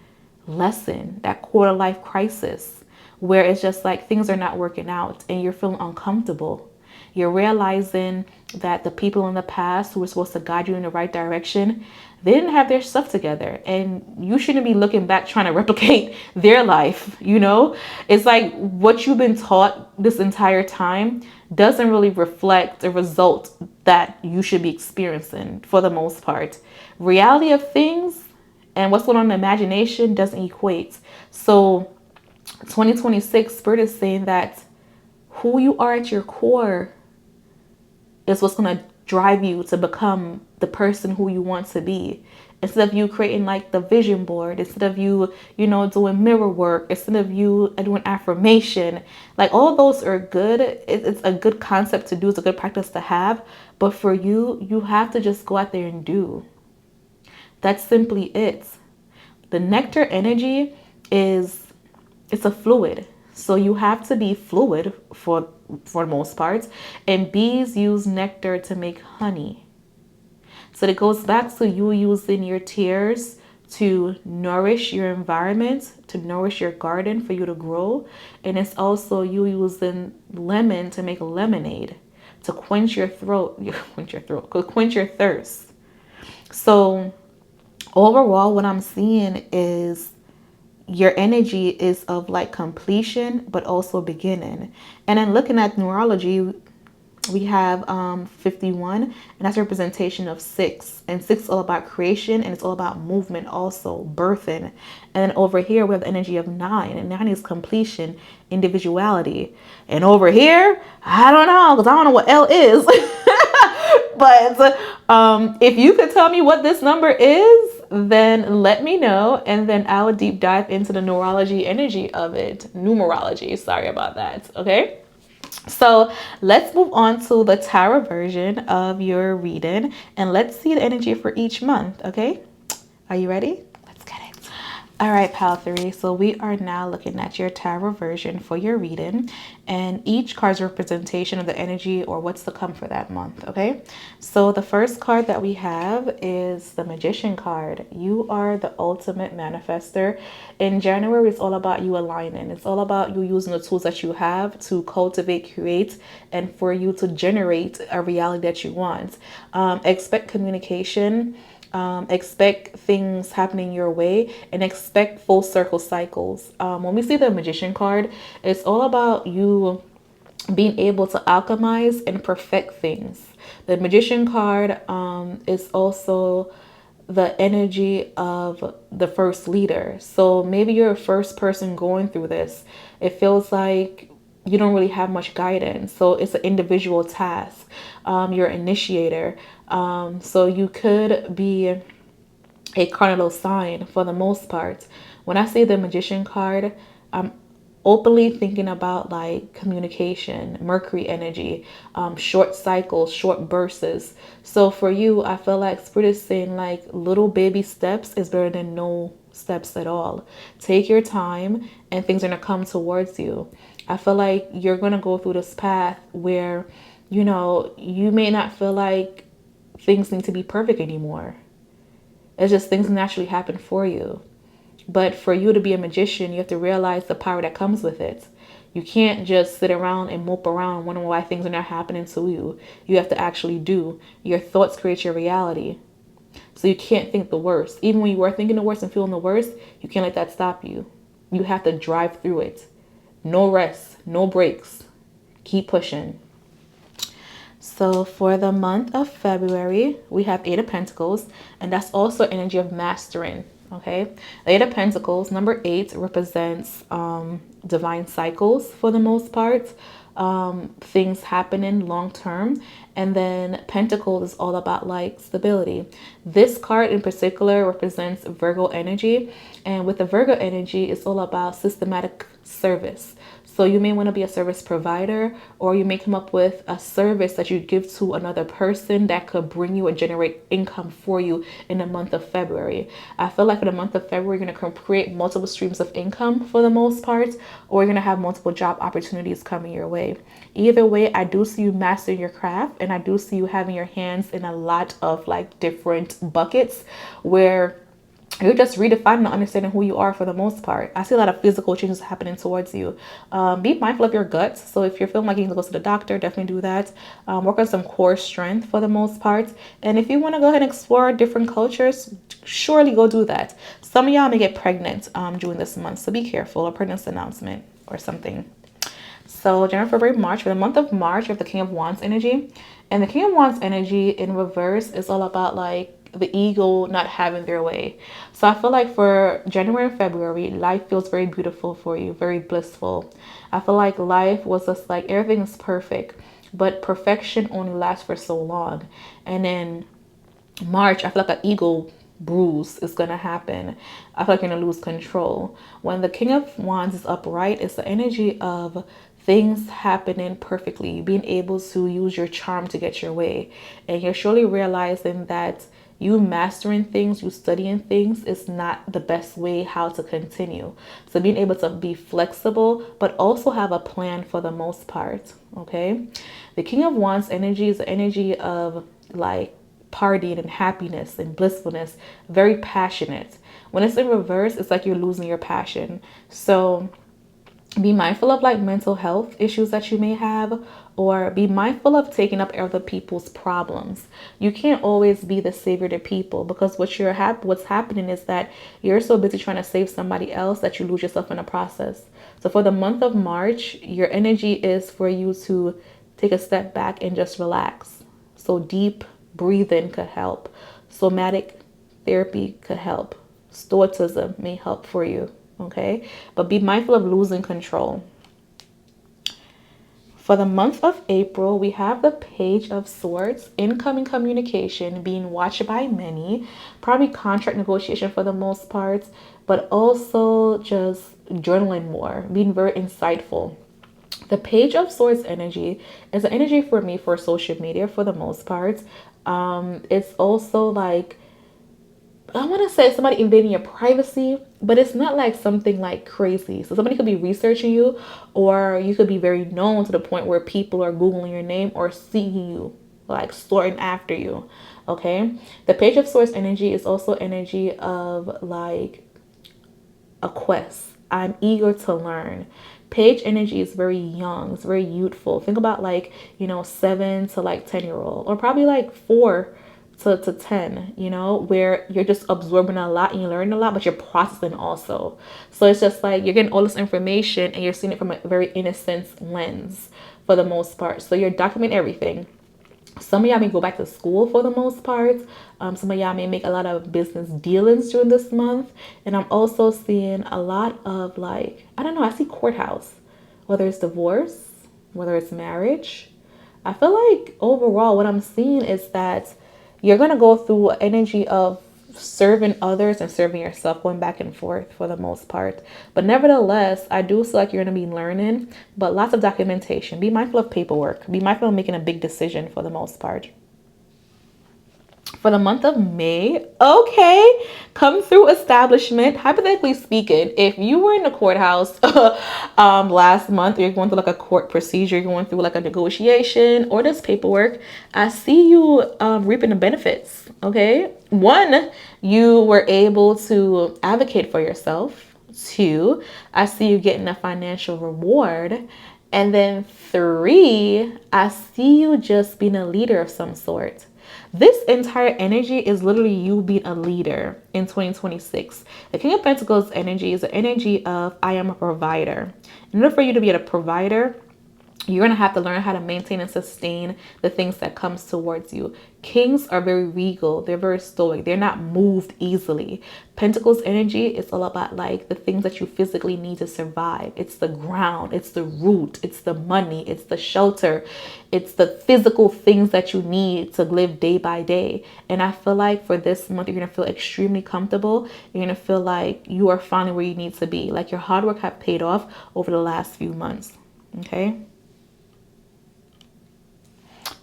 lesson, that quarter life crisis, where it's just like things are not working out and you're feeling uncomfortable. You're realizing that the people in the past who were supposed to guide you in the right direction, they didn't have their stuff together, and you shouldn't be looking back trying to replicate their life. You know, it's like what you've been taught this entire time doesn't really reflect the result that you should be experiencing for the most part. Reality of things and what's going on in the imagination doesn't equate. So 2026, Spirit is saying that who you are at your core is what's going to drive you to become the person who you want to be. Instead of you creating like the vision board, instead of you, doing mirror work, instead of you doing affirmation, like all those are good. It's a good concept to do. It's a good practice to have. But for you, you have to just go out there and do. That's simply it. The nectar energy it's a fluid. So you have to be fluid for the most part. And bees use nectar to make honey. So it goes back to you using your tears to nourish your environment, to nourish your garden for you to grow. And it's also you using lemon to make lemonade, to quench your thirst. So overall, what I'm seeing is your energy is of like completion, but also beginning. And then looking at numerology, we have 51, and that's a representation of 6. And 6 is all about creation, and it's all about movement also, birthing. And then over here, we have the energy of 9, and 9 is completion, individuality. And over here, I don't know, because I don't know what L is. But if you could tell me what this number is, then let me know, and then I will deep dive into the numerology energy of it. Numerology, sorry about that, okay? So let's move on to the tarot version of your reading, and let's see the energy for each month, okay? Are you ready? Let's get it. All right, Pal 3. So we are now looking at your tarot version for your reading, and each card's representation of the energy or what's to come for that month, okay? So the first card that we have is the Magician card. You are the ultimate manifester. In January, it's all about you aligning. It's all about you using the tools that you have to cultivate, create, and for you to generate a reality that you want. Expect communication. Expect things happening your way, and expect full circle cycles. When we see the Magician card, it's all about you being able to alchemize and perfect things. The Magician card is also the energy of the first leader. So maybe you're a first person going through this. It feels like you don't really have much guidance. So it's an individual task. You're an initiator. So you could be a cardinal sign for the most part, When I say the Magician card, I'm openly thinking about like communication, Mercury energy, short cycles, short bursts. So for you, I feel like Spirit is saying like little baby steps is better than no steps at all. Take your time and things are going to come towards you. I feel like you're going to go through this path where, you may not feel like things need to be perfect anymore. It's just things naturally happen for you. But for you to be a magician, you have to realize the power that comes with it. You can't just sit around and mope around wondering why things are not happening to you. You have to actually do. Your thoughts create your reality. So you can't think the worst. Even when you are thinking the worst and feeling the worst, you can't let that stop you. You have to drive through it. No rest, no breaks. Keep pushing. So for the month of February, we have Eight of Pentacles, and that's also energy of mastering. Okay, the Eight of Pentacles, number 8, represents divine cycles for the most part, things happening long term. And then Pentacles is all about like stability. This card in particular represents Virgo energy, and with the Virgo energy, it's all about systematic service. So you may want to be a service provider, or you may come up with a service that you give to another person that could bring you and generate income for you in the month of February. I feel like in the month of February, you're going to create multiple streams of income for the most part, or you're going to have multiple job opportunities coming your way. Either way, I do see you mastering your craft, and I do see you having your hands in a lot of like different buckets where you're just redefining and understanding who you are for the most part. I see a lot of physical changes happening towards you. Be mindful of your guts. So if you're feeling like you need to go to the doctor, definitely do that. Work on some core strength for the most part. And if you want to go ahead and explore different cultures, surely go do that. Some of y'all may get pregnant during this month, so be careful. A pregnancy announcement or something. So January, February, March. For the month of March, you have the King of Wands energy. And the King of Wands energy in reverse is all about like the ego not having their way. So I feel like for January and February, life feels very beautiful for you, very blissful. I feel like life was just like everything is perfect, but perfection only lasts for so long. And then March, I feel like an ego bruise is going to happen. I feel like you're going to lose control. When the King of Wands is upright, it's the energy of things happening perfectly, being able to use your charm to get your way. And you're surely realizing that you mastering things, you studying things is not the best way how to continue. So being able to be flexible, but also have a plan for the most part. Okay. The King of Wands energy is the energy of like partying and happiness and blissfulness, very passionate. When it's in reverse, it's like you're losing your passion. So be mindful of like mental health issues that you may have, or be mindful of taking up other people's problems. You can't always be the savior to people, because what's happening is that you're so busy trying to save somebody else that you lose yourself in the process. So for the month of March, your energy is for you to take a step back and just relax. So deep breathing could help. Somatic therapy could help. Stoicism may help for you. Okay, but be mindful of losing control. For the month of April, we have the Page of Swords, incoming communication, being watched by many, probably contract negotiation for the most part, but also just journaling more, being very insightful. The Page of Swords energy is an energy for me for social media for the most part. It's also like, I want to say somebody invading your privacy, but it's not like something like crazy. So somebody could be researching you, or you could be very known to the point where people are Googling your name or seeing you, like sorting after you. Okay. The Page of Swords energy is also energy of like a quest. I'm eager to learn. Page energy is very young. It's very youthful. Think about like, 7 to like 10-year-old, or probably like 4 to 10, where you're just absorbing a lot and you're learning a lot, but you're processing also. So it's just like you're getting all this information and you're seeing it from a very innocent lens for the most part. So you're documenting everything. Some of y'all may go back to school for the most part. Some of y'all may make a lot of business dealings during this month. And I'm also seeing a lot of like, I don't know, I see courthouse, whether it's divorce, whether it's marriage. I feel like overall what I'm seeing is that you're going to go through energy of serving others and serving yourself, going back and forth for the most part. But nevertheless, I do feel like you're going to be learning, but lots of documentation. Be mindful of paperwork. Be mindful of making a big decision for the most part. For the month of May, okay, come through establishment. Hypothetically speaking, if you were in the courthouse last month, or you're going through like a court procedure, you're going through like a negotiation or this paperwork, I see you reaping the benefits. Okay, one, you were able to advocate for yourself. Two, I see you getting a financial reward. And then three, I see you just being a leader of some sort. This entire energy is literally you being a leader in 2026. The King of Pentacles energy is the energy of I am a provider. In order for you to be a provider, you're going to have to learn how to maintain and sustain the things that comes towards you. Kings are very regal. They're very stoic. They're not moved easily. Pentacles energy is all about like the things that you physically need to survive. It's the ground. It's the root. It's the money. It's the shelter. It's the physical things that you need to live day by day. And I feel like for this month, you're going to feel extremely comfortable. You're going to feel like you are finally where you need to be. Like your hard work have paid off over the last few months. Okay.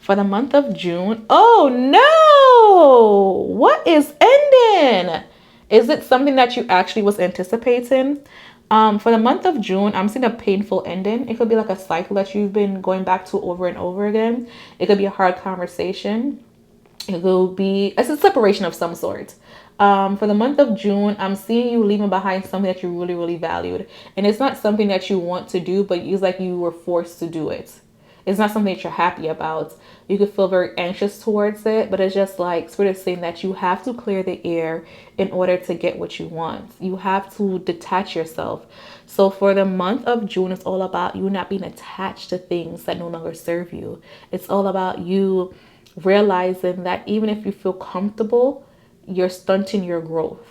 For the month of June, oh no! What is ending? Is it something that you actually was anticipating? For the month of June, I'm seeing a painful ending. It could be like a cycle that you've been going back to over and over again. It could be a hard conversation. It will be it's a separation of some sort. For the month of June, I'm seeing you leaving behind something that you really, really valued. And it's not something that you want to do, but it's like you were forced to do it. It's not something that you're happy about. You could feel very anxious towards it, but it's just like sort of saying that you have to clear the air in order to get what you want. You have to detach yourself. So for the month of June, it's all about you not being attached to things that no longer serve you. It's all about you realizing that even if you feel comfortable, you're stunting your growth.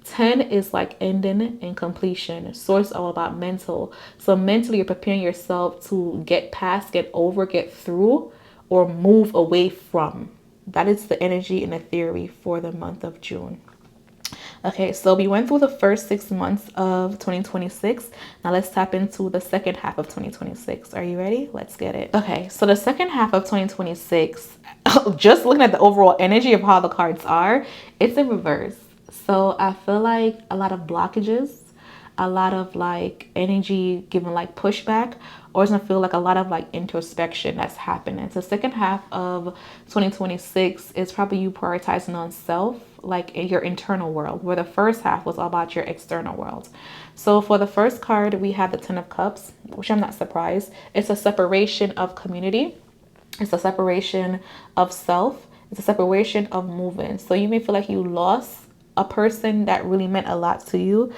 10 is like ending and completion. Source all about mental. So mentally, you're preparing yourself to get past, get over, get through, or move away from. That is the energy and the theory for the month of June. Okay, so we went through the first 6 months of 2026. Now let's tap into the second half of 2026. Are you ready? Let's get it. Okay, so the second half of 2026, just looking at the overall energy of how the cards are, it's in reverse. So I feel like a lot of blockages, a lot of like energy given like pushback, or it's gonna feel like a lot of like introspection that's happening. So second half of 2026 is probably you prioritizing on self, like in your internal world, where the first half was all about your external world. So for the first card, we have the 10 of Cups, which I'm not surprised. It's a separation of community. It's a separation of self. It's a separation of movement. So you may feel like you lost a person that really meant a lot to you.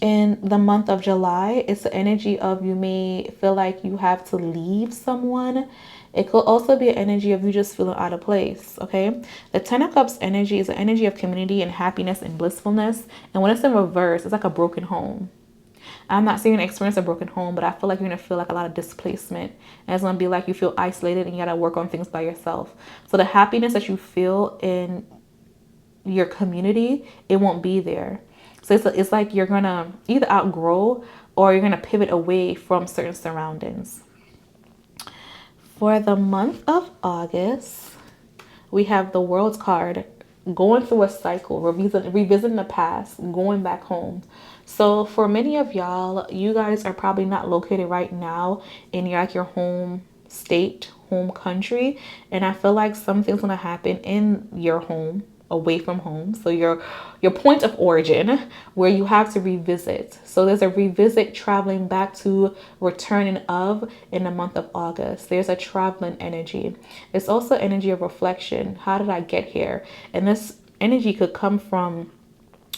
In the month of July, it's the energy of you may feel like you have to leave someone. It could also be an energy of you just feeling out of place, okay? The 10 of Cups energy is an energy of community and happiness and blissfulness. And when it's in reverse, it's like a broken home. I'm not saying experience a broken home, but I feel like you're going to feel like a lot of displacement. And it's going to be like you feel isolated and you got to work on things by yourself. So the happiness that you feel in your community, it won't be there. So it's like you're going to either outgrow or you're going to pivot away from certain surroundings. For the month of August, we have the World card, going through a cycle, revisiting the past, going back home. So for many of y'all, you guys are probably not located right now in your home state, home country. And I feel like something's going to happen in your home, away from home. So your point of origin, where you have to revisit. So there's a revisit, traveling back to, returning of in the month of August. There's a traveling energy. It's also energy of reflection. How did I get here? And this energy could come from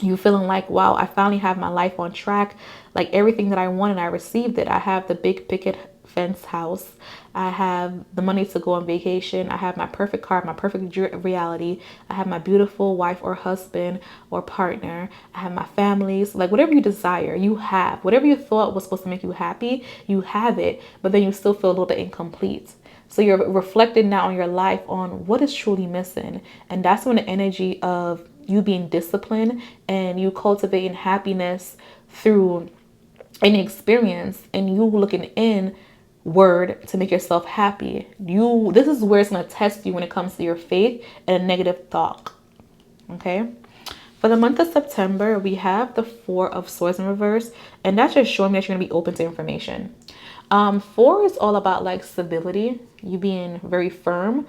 you feeling like, wow, I finally have my life on track. Like everything that I wanted, I received it. I have the big picket fence house. I have the money to go on vacation. I have my perfect car, my perfect reality. I have my beautiful wife or husband or partner. I have my families. Like whatever you desire, you have. Whatever you thought was supposed to make you happy, you have it. But then you still feel a little bit incomplete. So you're reflecting now on your life on what is truly missing. And that's when the energy of you being disciplined and you cultivating happiness through an experience and you looking in word to make yourself happy. This is where it's going to test you when it comes to your faith and a negative thought. Okay. For the month of September, we have the Four of Swords in reverse, and that's just showing me that you're going to be open to information. Four is all about like stability, you being very firm.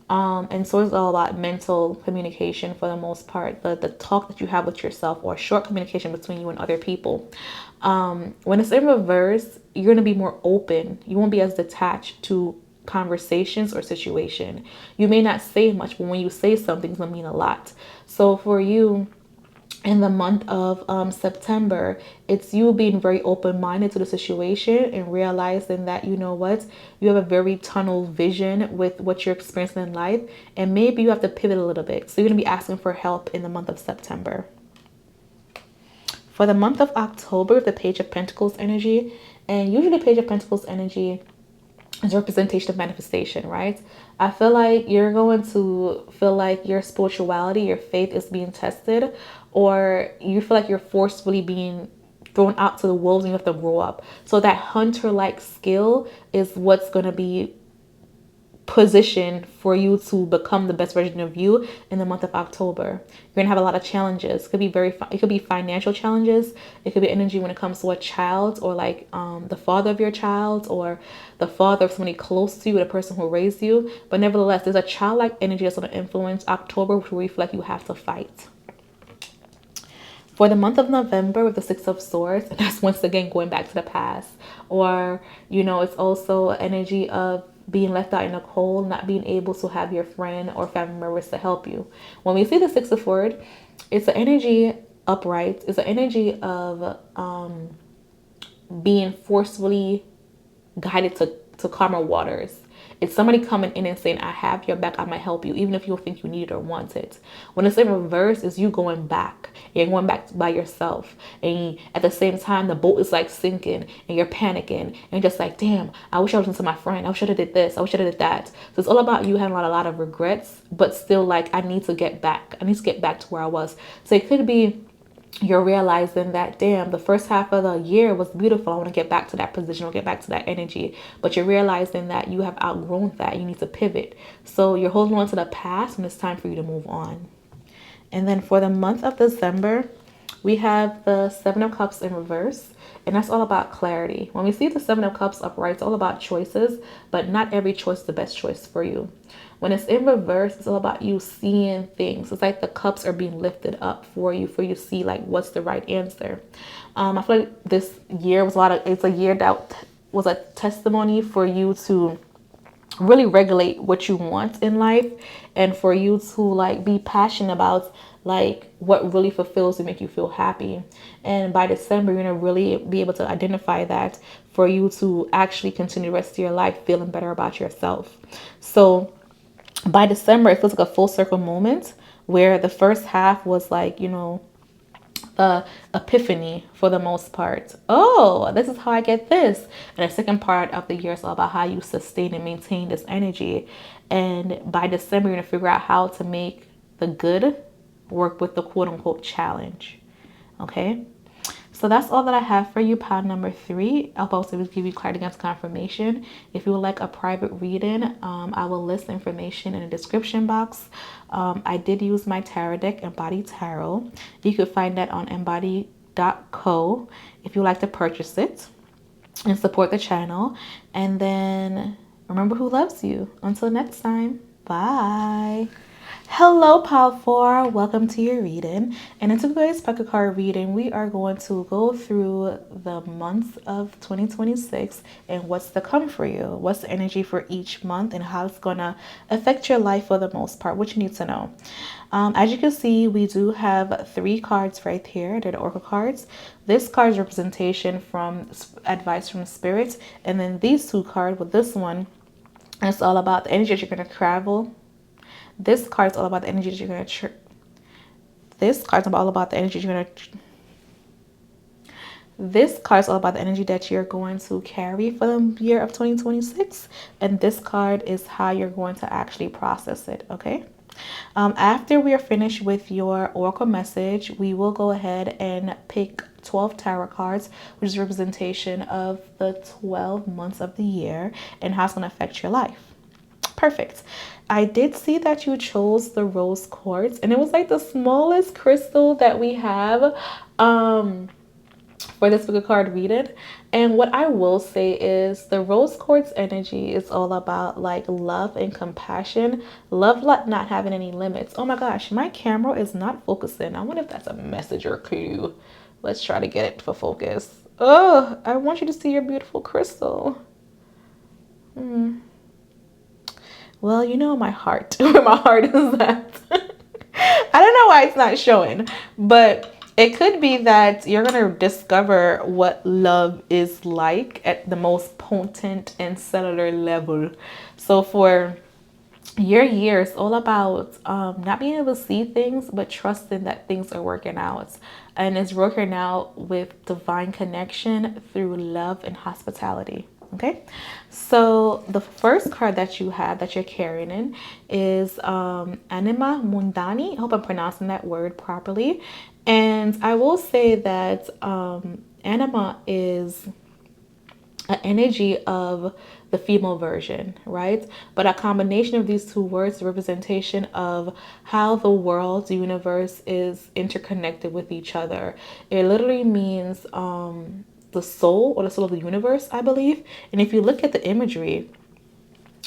And Swords is all about mental communication for the most part, the talk that you have with yourself or short communication between you and other people. When it's in reverse, you're going to be more open. You won't be as detached to conversations or situation. You may not say much, but when you say something, it's going to mean a lot. So for you, in the month of September, it's you being very open-minded to the situation and realizing that, you know what, you have a very tunnel vision with what you're experiencing in life, and maybe you have to pivot a little bit. So you're going to be asking for help in the month of September. For the month of October, the Page of Pentacles energy, and usually Page of Pentacles energy is a representation of manifestation, right? I feel like you're going to feel like your spirituality, your faith is being tested, or you feel like you're forcefully being thrown out to the wolves and you have to grow up. So that hunter-like skill is what's going to be position for you to become the best version of you in the month of October. You're gonna have a lot of challenges. It could be financial challenges. It could be energy when it comes to a child or like the father of your child or the father of somebody close to you, the person who raised you. But nevertheless, there's a childlike energy that's going to influence October, which will reflect you have to fight. For the month of November with the Six of Swords, and that's once again going back to the past, or it's also energy of being left out in the cold, not being able to have your friend or family members to help you. When we see the Six of Swords, it's an energy upright. It's an energy of being forcefully guided to calmer waters. It's somebody coming in and saying, I have your back, I might help you, even if you don't think you need it or want it. When it's in reverse, is you going back. You're going back by yourself. And at the same time, the boat is like sinking and you're panicking. And you're just like, damn, I wish I was to my friend. I wish I did this. I wish I did that. So it's all about you having a lot of regrets, but still like, I need to get back. I need to get back to where I was. So it could be you're realizing that, damn, the first half of the year was beautiful. I want to get back to that position or get back to that energy. But you're realizing that you have outgrown that. You need to pivot. So you're holding on to the past when it's time for you to move on. And then for the month of December, we have the Seven of Cups in reverse. And that's all about clarity. When we see the Seven of Cups upright, it's all about choices. But not every choice is the best choice for you. When it's in reverse, it's all about you seeing things. It's like the cups are being lifted up for you to see like what's the right answer. I feel like this year was it's a year that was a testimony for you to really regulate what you want in life and for you to like be passionate about like what really fulfills and make you feel happy. And by December, you're gonna really be able to identify that for you to actually continue the rest of your life feeling better about yourself. So by December, it feels like a full circle moment where the first half was like, the epiphany for the most part. Oh, this is how I get this. And the second part of the year is all about how you sustain and maintain this energy. And by December, you're going to figure out how to make the good work with the quote unquote challenge. Okay. So that's all that I have for you, pile number 3. I'll also give you clarity against confirmation. If you would like a private reading, I will list information in the description box. I did use my tarot deck, Imbody Tarot. You could find that on imbody.co if you would like to purchase it and support the channel. And then remember who loves you. Until next time, bye. Hello, Pile 4. Welcome to your reading. And in today's pocket card reading, we are going to go through the months of 2026 and what's to come for you. What's the energy for each month and how it's going to affect your life for the most part, what you need to know. As you can see, we do have 3 cards right here. They're the Oracle cards. This card is representation from advice from Spirit. And then these 2 cards with this one, it's all about the energy that you're going to travel. This card is all about the energy that you're going to... This card is all about the energy you're going to... This card is all about the energy that you're going to carry for the year of 2026. And this card is how you're going to actually process it, okay? After we are finished with your oracle message, we will go ahead and pick 12 tarot cards, which is a representation of the 12 months of the year and how it's going to affect your life. Perfect. I did see that you chose the rose quartz, and it was like the smallest crystal that we have for this book card reading. And what I will say is the rose quartz energy is all about like love and compassion, love not having any limits. Oh my gosh, my camera is not focusing. I wonder if that's a message or clue. Let's try to get it for focus. Oh, I want you to see your beautiful crystal. Well, you know my heart, where my heart is at. I don't know why it's not showing, but it could be that you're going to discover what love is like at the most potent and cellular level. So for your year is all about not being able to see things, but trusting that things are working out. And it's working out with divine connection through love and hospitality. Okay, so the first card that you have that you're carrying in is Anima Mundani. I hope I'm pronouncing that word properly. And I will say that Anima is an energy of the female version, right? But a combination of these two words, representation of how the world, the universe is interconnected with each other. It literally means the soul or the soul of the universe, I believe. And if you look at the imagery,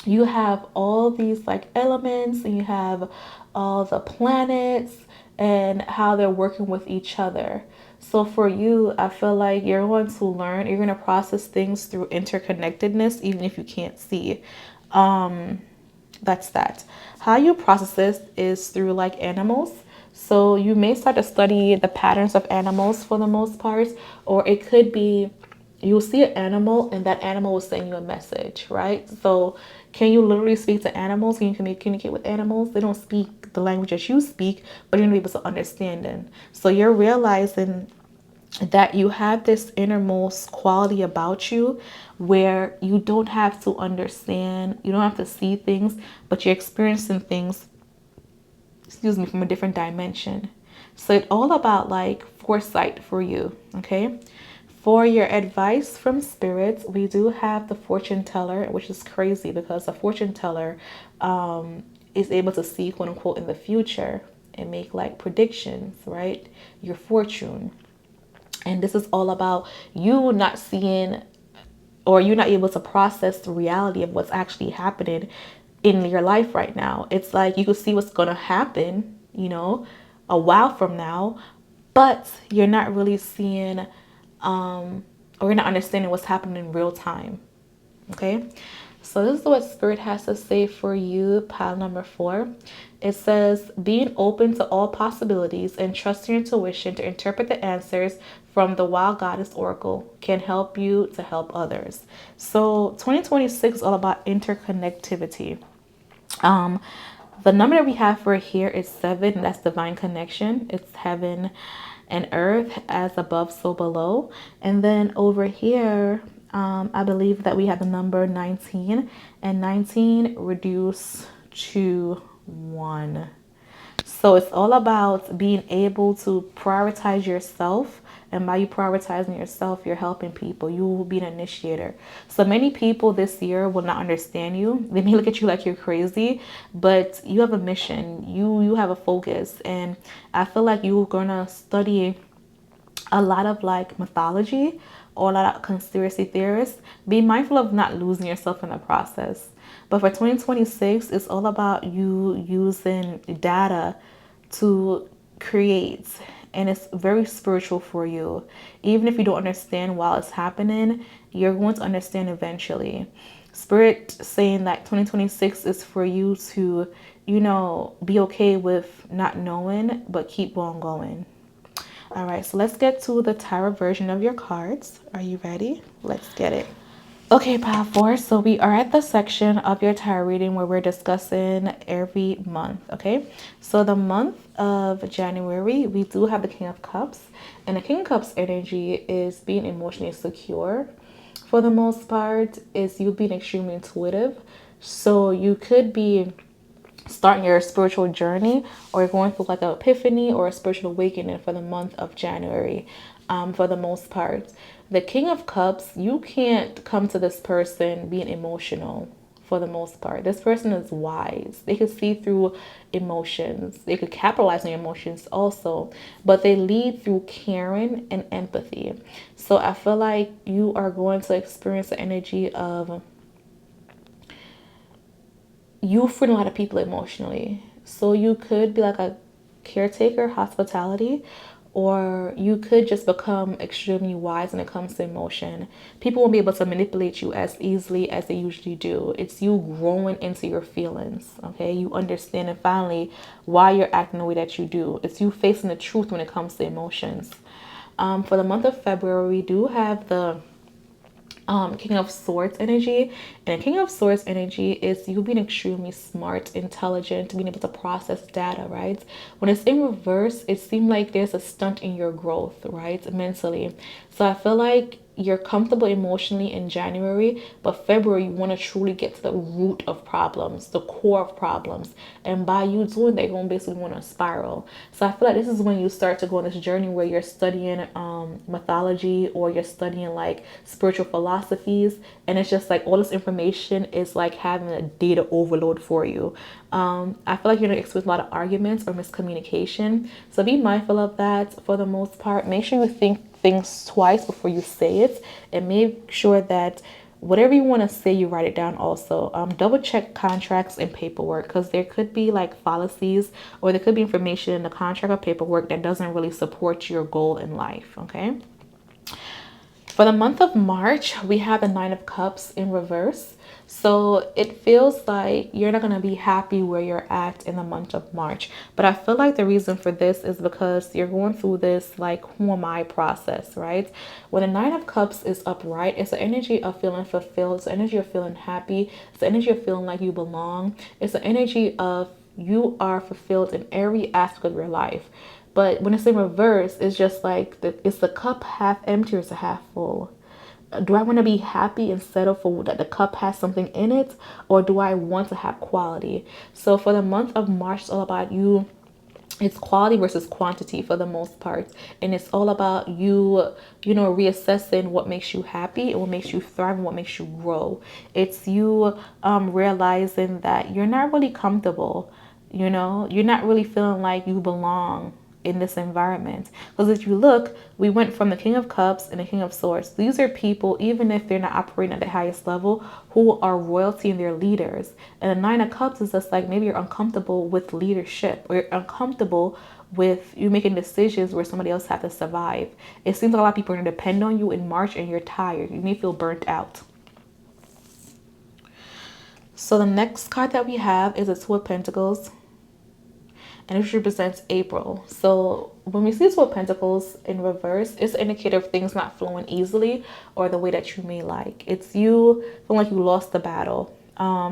you have all these like elements and you have all the planets and how they're working with each other. So for you, I feel like you're going to learn, you're going to process things through interconnectedness, even if you can't see. That's that. How you process this is through like animals. So you may start to study the patterns of animals for the most part, or it could be you'll see an animal and that animal will send you a message, right? So can you literally speak to animals? Can you communicate with animals? They don't speak the language that you speak, but you're going to be able to understand them. So you're realizing that you have this innermost quality about you where you don't have to understand, you don't have to see things, but you're experiencing things, from a different dimension. So it's all about like foresight for you, okay? For your advice from spirits, we do have the fortune teller, which is crazy because the fortune teller is able to see, quote unquote, in the future and make like predictions, right? Your fortune. And this is all about you not seeing, or you're not able to process the reality of what's actually happening in your life right now. It's like you can see what's going to happen, a while from now, but you're not really seeing or you're not understanding what's happening in real time. Okay, so this is what Spirit has to say for you, pile number 4. It says, being open to all possibilities and trusting your intuition to interpret the answers from the Wild Goddess Oracle can help you to help others. So 2026 is all about interconnectivity. The number that we have for here is 7. That's divine connection. It's heaven and earth, as above, so below. And then over here, I believe that we have the number 19, and 19 reduced to 1. So it's all about being able to prioritize yourself. And by you prioritizing yourself, you're helping people. You will be an initiator. So many people this year will not understand you. They may look at you like you're crazy, but you have a mission. You have a focus. And I feel like you're going to study a lot of like mythology or a lot of conspiracy theorists. Be mindful of not losing yourself in the process. But for 2026, it's all about you using data to create. And it's very spiritual for you. Even if you don't understand while it's happening, you're going to understand eventually. Spirit saying that 2026 is for you to, be okay with not knowing, but keep on going. All right, so let's get to the tarot version of your cards. Are you ready? Let's get it. Okay, Pile 4. So we are at the section of your tarot reading where we're discussing every month. Okay, so the month of January, we do have the King of Cups, and the King of Cups energy is being emotionally secure. For the most part, is you being extremely intuitive. So you could be starting your spiritual journey, or you're going through like an epiphany or a spiritual awakening for the month of January. For the most part, the King of Cups, you can't come to this person being emotional. For the most part, this person is wise. They could see through emotions, they could capitalize on your emotions also, but they lead through caring and empathy. So I feel like you are going to experience the energy of you feeding a lot of people emotionally. So you could be like a caretaker, hospitality, or you could just become extremely wise when it comes to emotion. People won't be able to manipulate you as easily as they usually do. It's you growing into your feelings, okay? You understand and finally why you're acting the way that you do. It's you facing the truth when it comes to emotions. For the month of February, we do have the King of Swords energy. And King of Swords energy is you being extremely smart, intelligent, being able to process data, right? When it's in reverse, it seems like there's a stunt in your growth, right? Mentally. So I feel like you're comfortable emotionally in January, but February you want to truly get to the root of problems, the core of problems. And by you doing that, you're going to basically want to spiral. So I feel like this is when you start to go on this journey where you're studying mythology, or you're studying like spiritual philosophies, and it's just like all this information is like having a data overload for you. I feel like you're going to experience a lot of arguments or miscommunication. So be mindful of that for the most part. Make sure you think things twice before you say it, and make sure that whatever you want to say, you write it down also. Double check contracts and paperwork, because there could be like fallacies, or there could be information in the contract or paperwork that doesn't really support your goal in life, okay? For the month of March, we have the Nine of Cups in reverse. So it feels like you're not going to be happy where you're at in the month of March. But I feel like the reason for this is because you're going through this like who am I process, right? When the Nine of Cups is upright, it's the energy of feeling fulfilled. It's the energy of feeling happy. It's the energy of feeling like you belong. It's the energy of you are fulfilled in every aspect of your life. But when it's in reverse, it's just like it's the cup half empty or it's a half full. Do I want to be happy and settle for that the cup has something in it, or do I want to have quality? So for the month of March, it's all about you. It's quality versus quantity for the most part, and it's all about reassessing what makes you happy and what makes you thrive and what makes you grow. It's you realizing that you're not really comfortable. You're not really feeling like you belong in this environment. Because if you look, we went from the King of Cups and the King of Swords. These are people, even if they're not operating at the highest level, who are royalty and they're leaders. And the Nine of Cups is just like maybe you're uncomfortable with leadership, or you're uncomfortable with you making decisions where somebody else has to survive. It seems like a lot of people are going to depend on you in March, and you're tired. You may feel burnt out. So the next card that we have is a Two of Pentacles, and it represents April. So when we see Two of Pentacles in reverse, it's an indicator of things not flowing easily or the way that you may like. It's you feeling like you lost the battle.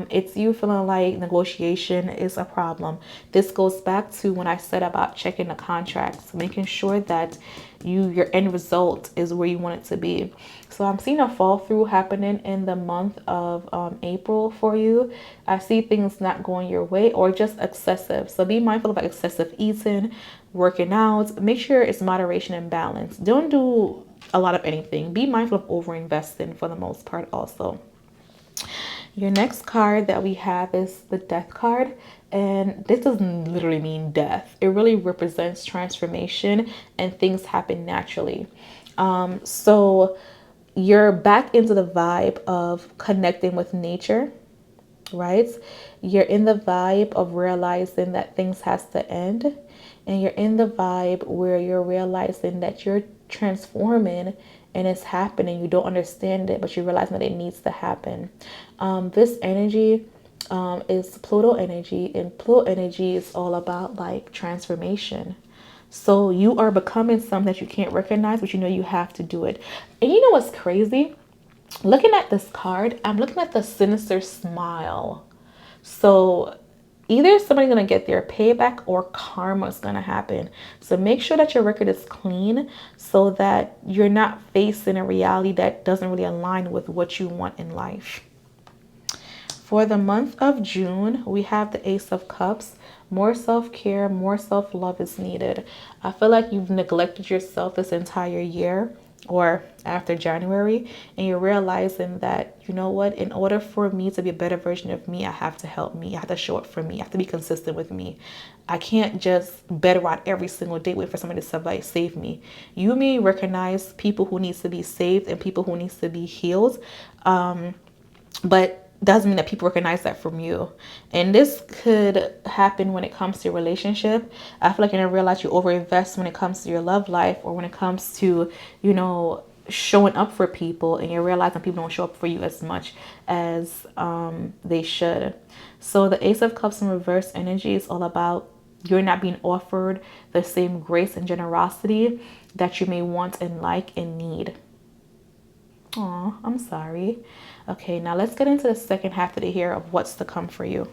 It's you feeling like negotiation is a problem. This goes back to when I said about checking the contracts, making sure that your end result is where you want it to be. So I'm seeing a fall through happening in the month of April for you. I see things not going your way or just excessive. So be mindful about excessive eating, working out. Make sure it's moderation and balance. Don't do a lot of anything. Be mindful of over investing for the most part also. Your next card that we have is the Death card, and this doesn't literally mean death. It really represents transformation and things happen naturally. So you're back into the vibe of connecting with nature, right? You're in the vibe of realizing that things has to end, and you're in the vibe where you're realizing that you're transforming and it's happening. You don't understand it, but you realize that it needs to happen. This energy is Pluto energy, and Pluto energy is all about like transformation. So you are becoming something that you can't recognize, but you know you have to do it. And you know what's crazy? Looking at this card, I'm looking at the sinister smile. So either somebody's going to get their payback or karma is going to happen. So make sure that your record is clean so that you're not facing a reality that doesn't really align with what you want in life. For the month of June, we have the Ace of Cups. More self-care, more self-love is needed. I feel like you've neglected yourself this entire year or after January, and you're realizing that, you know what, in order for me to be a better version of me, I have to help me. I have to show up for me. I have to be consistent with me. I can't just better out every single day wait for somebody to save me. You may recognize people who needs to be saved and people who needs to be healed. But doesn't mean that people recognize that from you. And this could happen when it comes to your relationship. I feel like you're gonna realize you overinvest when it comes to your love life, or when it comes to, you know, showing up for people, and you're realizing people don't show up for you as much as they should. So the Ace of Cups in reverse energy is all about you're not being offered the same grace and generosity that you may want and like and need. Oh, I'm sorry. Okay, now let's get into the second half of the year of what's to come for you.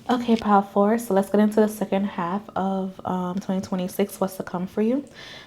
Okay, Pile 4, so let's get into the second half of 2026, what's to come for you.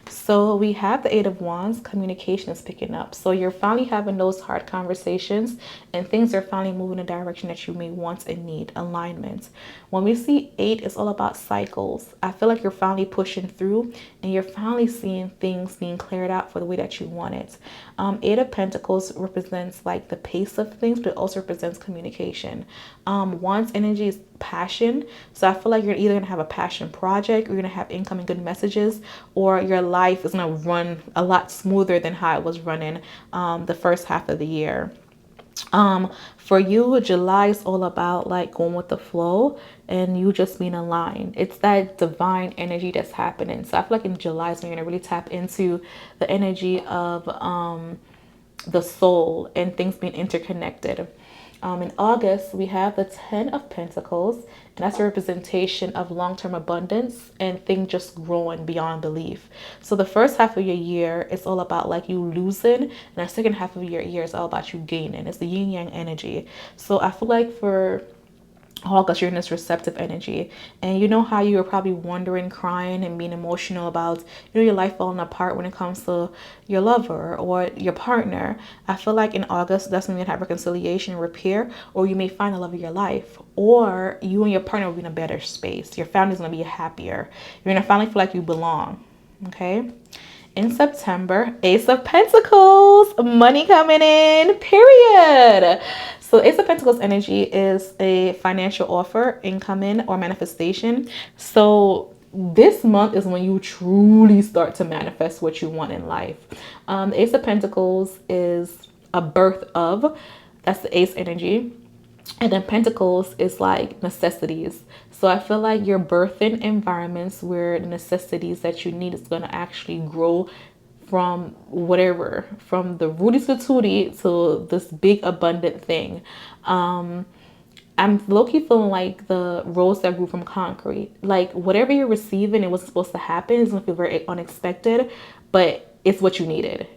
So we have the Eight of Wands, communication is picking up. So you're finally having those hard conversations and things are finally moving in a direction that you may want and need, alignment. When we see 8, it's all about cycles. I feel like you're finally pushing through and you're finally seeing things being cleared out for the way that you want it. 8 of Pentacles represents like the pace of things, but it also represents communication. Wands energy is passion. So I feel like you're either going to have a passion project, or you're going to have incoming good messages, or your life is going to run a lot smoother than how it was running the first half of the year. For you, July is all about like going with the flow and you just being aligned. It's that divine energy that's happening. So I feel like in July is when you're going to really tap into the energy of the soul and things being interconnected. In August, we have the 10 of Pentacles, and that's a representation of long-term abundance and things just growing beyond belief. So the first half of your year is all about like you losing, and the second half of your year is all about you gaining. It's the yin yang energy. So I feel like for August, you're in this receptive energy, and you know how you were probably wondering, crying and being emotional about, you know, your life falling apart when it comes to your lover or your partner. I feel like in August, that's when you're gonna have reconciliation and repair, or you may find the love of your life, or you and your partner will be in a better space. Your family's gonna be happier. You're gonna finally feel like you belong. Okay. In September, Ace of Pentacles, money coming in, period. So Ace of Pentacles energy is a financial offer, incoming, or manifestation. So this month is when you truly start to manifest what you want in life. The Ace of Pentacles is a birth of, that's the Ace energy. And then Pentacles is like necessities. So I feel like you're birthing environments where the necessities that you need is going to actually grow from whatever, from the rooty to tootie to this big abundant thing. I'm low-key feeling like the rose that grew from concrete. Like whatever you're receiving, it was supposed to happen. It's going to feel very unexpected, but it's what you needed.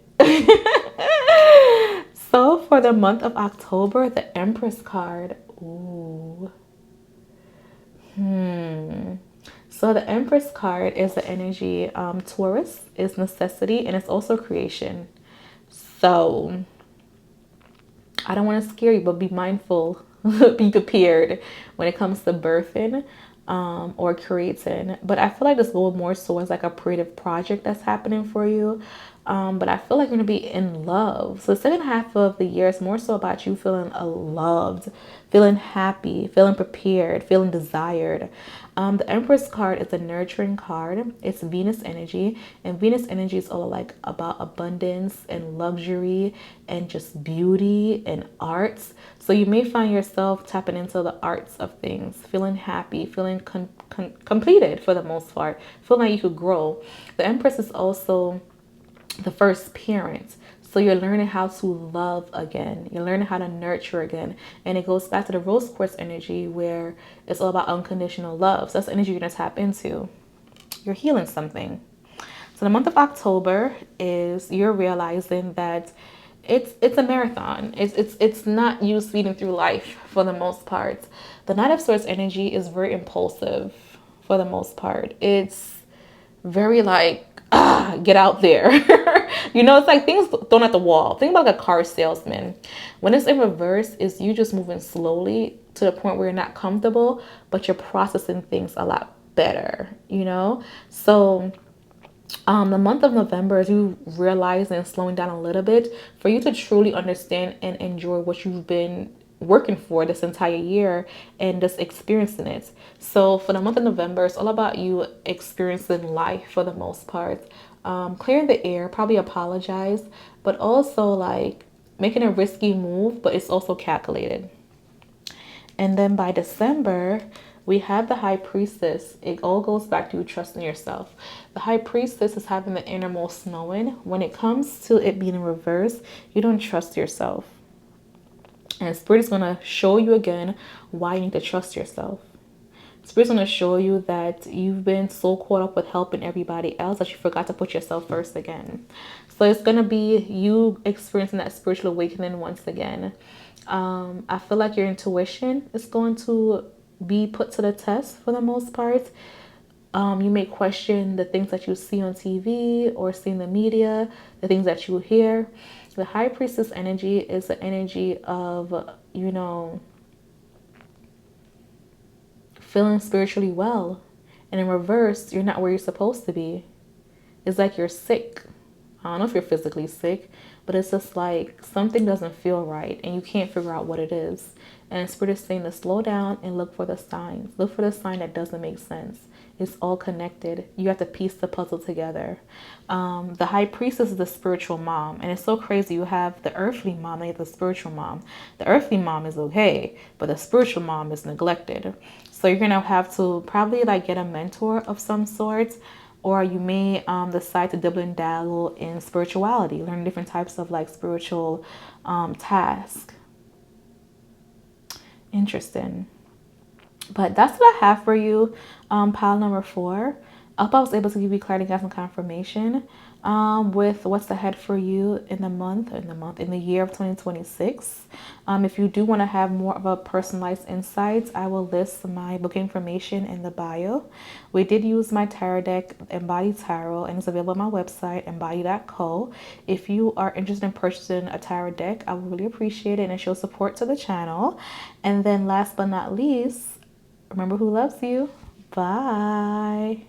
So for the month of October, the Empress card. Ooh. So the Empress card is the energy. Taurus is necessity, and it's also creation. So I don't want to scare you, but be mindful, be prepared when it comes to birthing or creating. But I feel like this goes more so as like a creative project that's happening for you. But I feel like you're going to be in love. So the second half of the year is more so about you feeling loved, feeling happy, feeling prepared, feeling desired. The Empress card is a nurturing card. It's Venus energy, and Venus energy is all like about abundance and luxury and just beauty and arts. So you may find yourself tapping into the arts of things, feeling happy, feeling completed for the most part, feeling like you could grow. The Empress is also the first parent. So you're learning how to love again. You're learning how to nurture again. And it goes back to the rose quartz energy where it's all about unconditional love. So that's the energy you're going to tap into. You're healing something. So the month of October is you're realizing that it's a marathon. It's not you speeding through life for the most part. The Knight of Swords energy is very impulsive for the most part. It's very like, get out there. It's like things thrown at the wall. Think about like a car salesman. When it's in reverse, it's you just moving slowly to the point where you're not comfortable, but you're processing things a lot better. So the month of November is you realizing and slowing down a little bit for you to truly understand and enjoy what you've been working for this entire year and just experiencing it. So for the month of November, it's all about you experiencing life for the most part. Clearing the air, probably apologize, but also like making a risky move, but it's also calculated. And then by December, we have the High Priestess. It all goes back to you trusting yourself. The High Priestess is having the innermost knowing. When it comes to it being in reverse, you don't trust yourself. And Spirit is going to show you again why you need to trust yourself. Spirit's going to show you that you've been so caught up with helping everybody else that you forgot to put yourself first again. So it's going to be you experiencing that spiritual awakening once again. I feel like your intuition is going to be put to the test for the most part. You may question the things that you see on TV or see in the media, the things that you hear. The High Priestess energy is the energy of, feeling spiritually well. And in reverse, you're not where you're supposed to be. It's like you're sick. I don't know if you're physically sick, but it's just like something doesn't feel right and you can't figure out what it is. And Spirit is saying to slow down and look for the signs. Look for the sign that doesn't make sense. It's all connected. You have to piece the puzzle together. The High Priestess is the spiritual mom. And it's so crazy. You have the earthly mom and you have the spiritual mom. The earthly mom is okay, but the spiritual mom is neglected. So you're going to have to probably like get a mentor of some sort. Or you may decide to double and dabble in spirituality. Learn different types of like spiritual tasks. Interesting. But that's what I have for you, pile number 4. I hope I was able to give you clarity, guys, and confirmation with what's ahead for you in the year of 2026. If you do want to have more of a personalized insights, I will list my booking information in the bio. We did use my tarot deck, Imbody Tarot, and it's available on my website, embody.co. If you are interested in purchasing a tarot deck, I would really appreciate it and it shows support to the channel. And then last but not least, remember who loves you. Bye.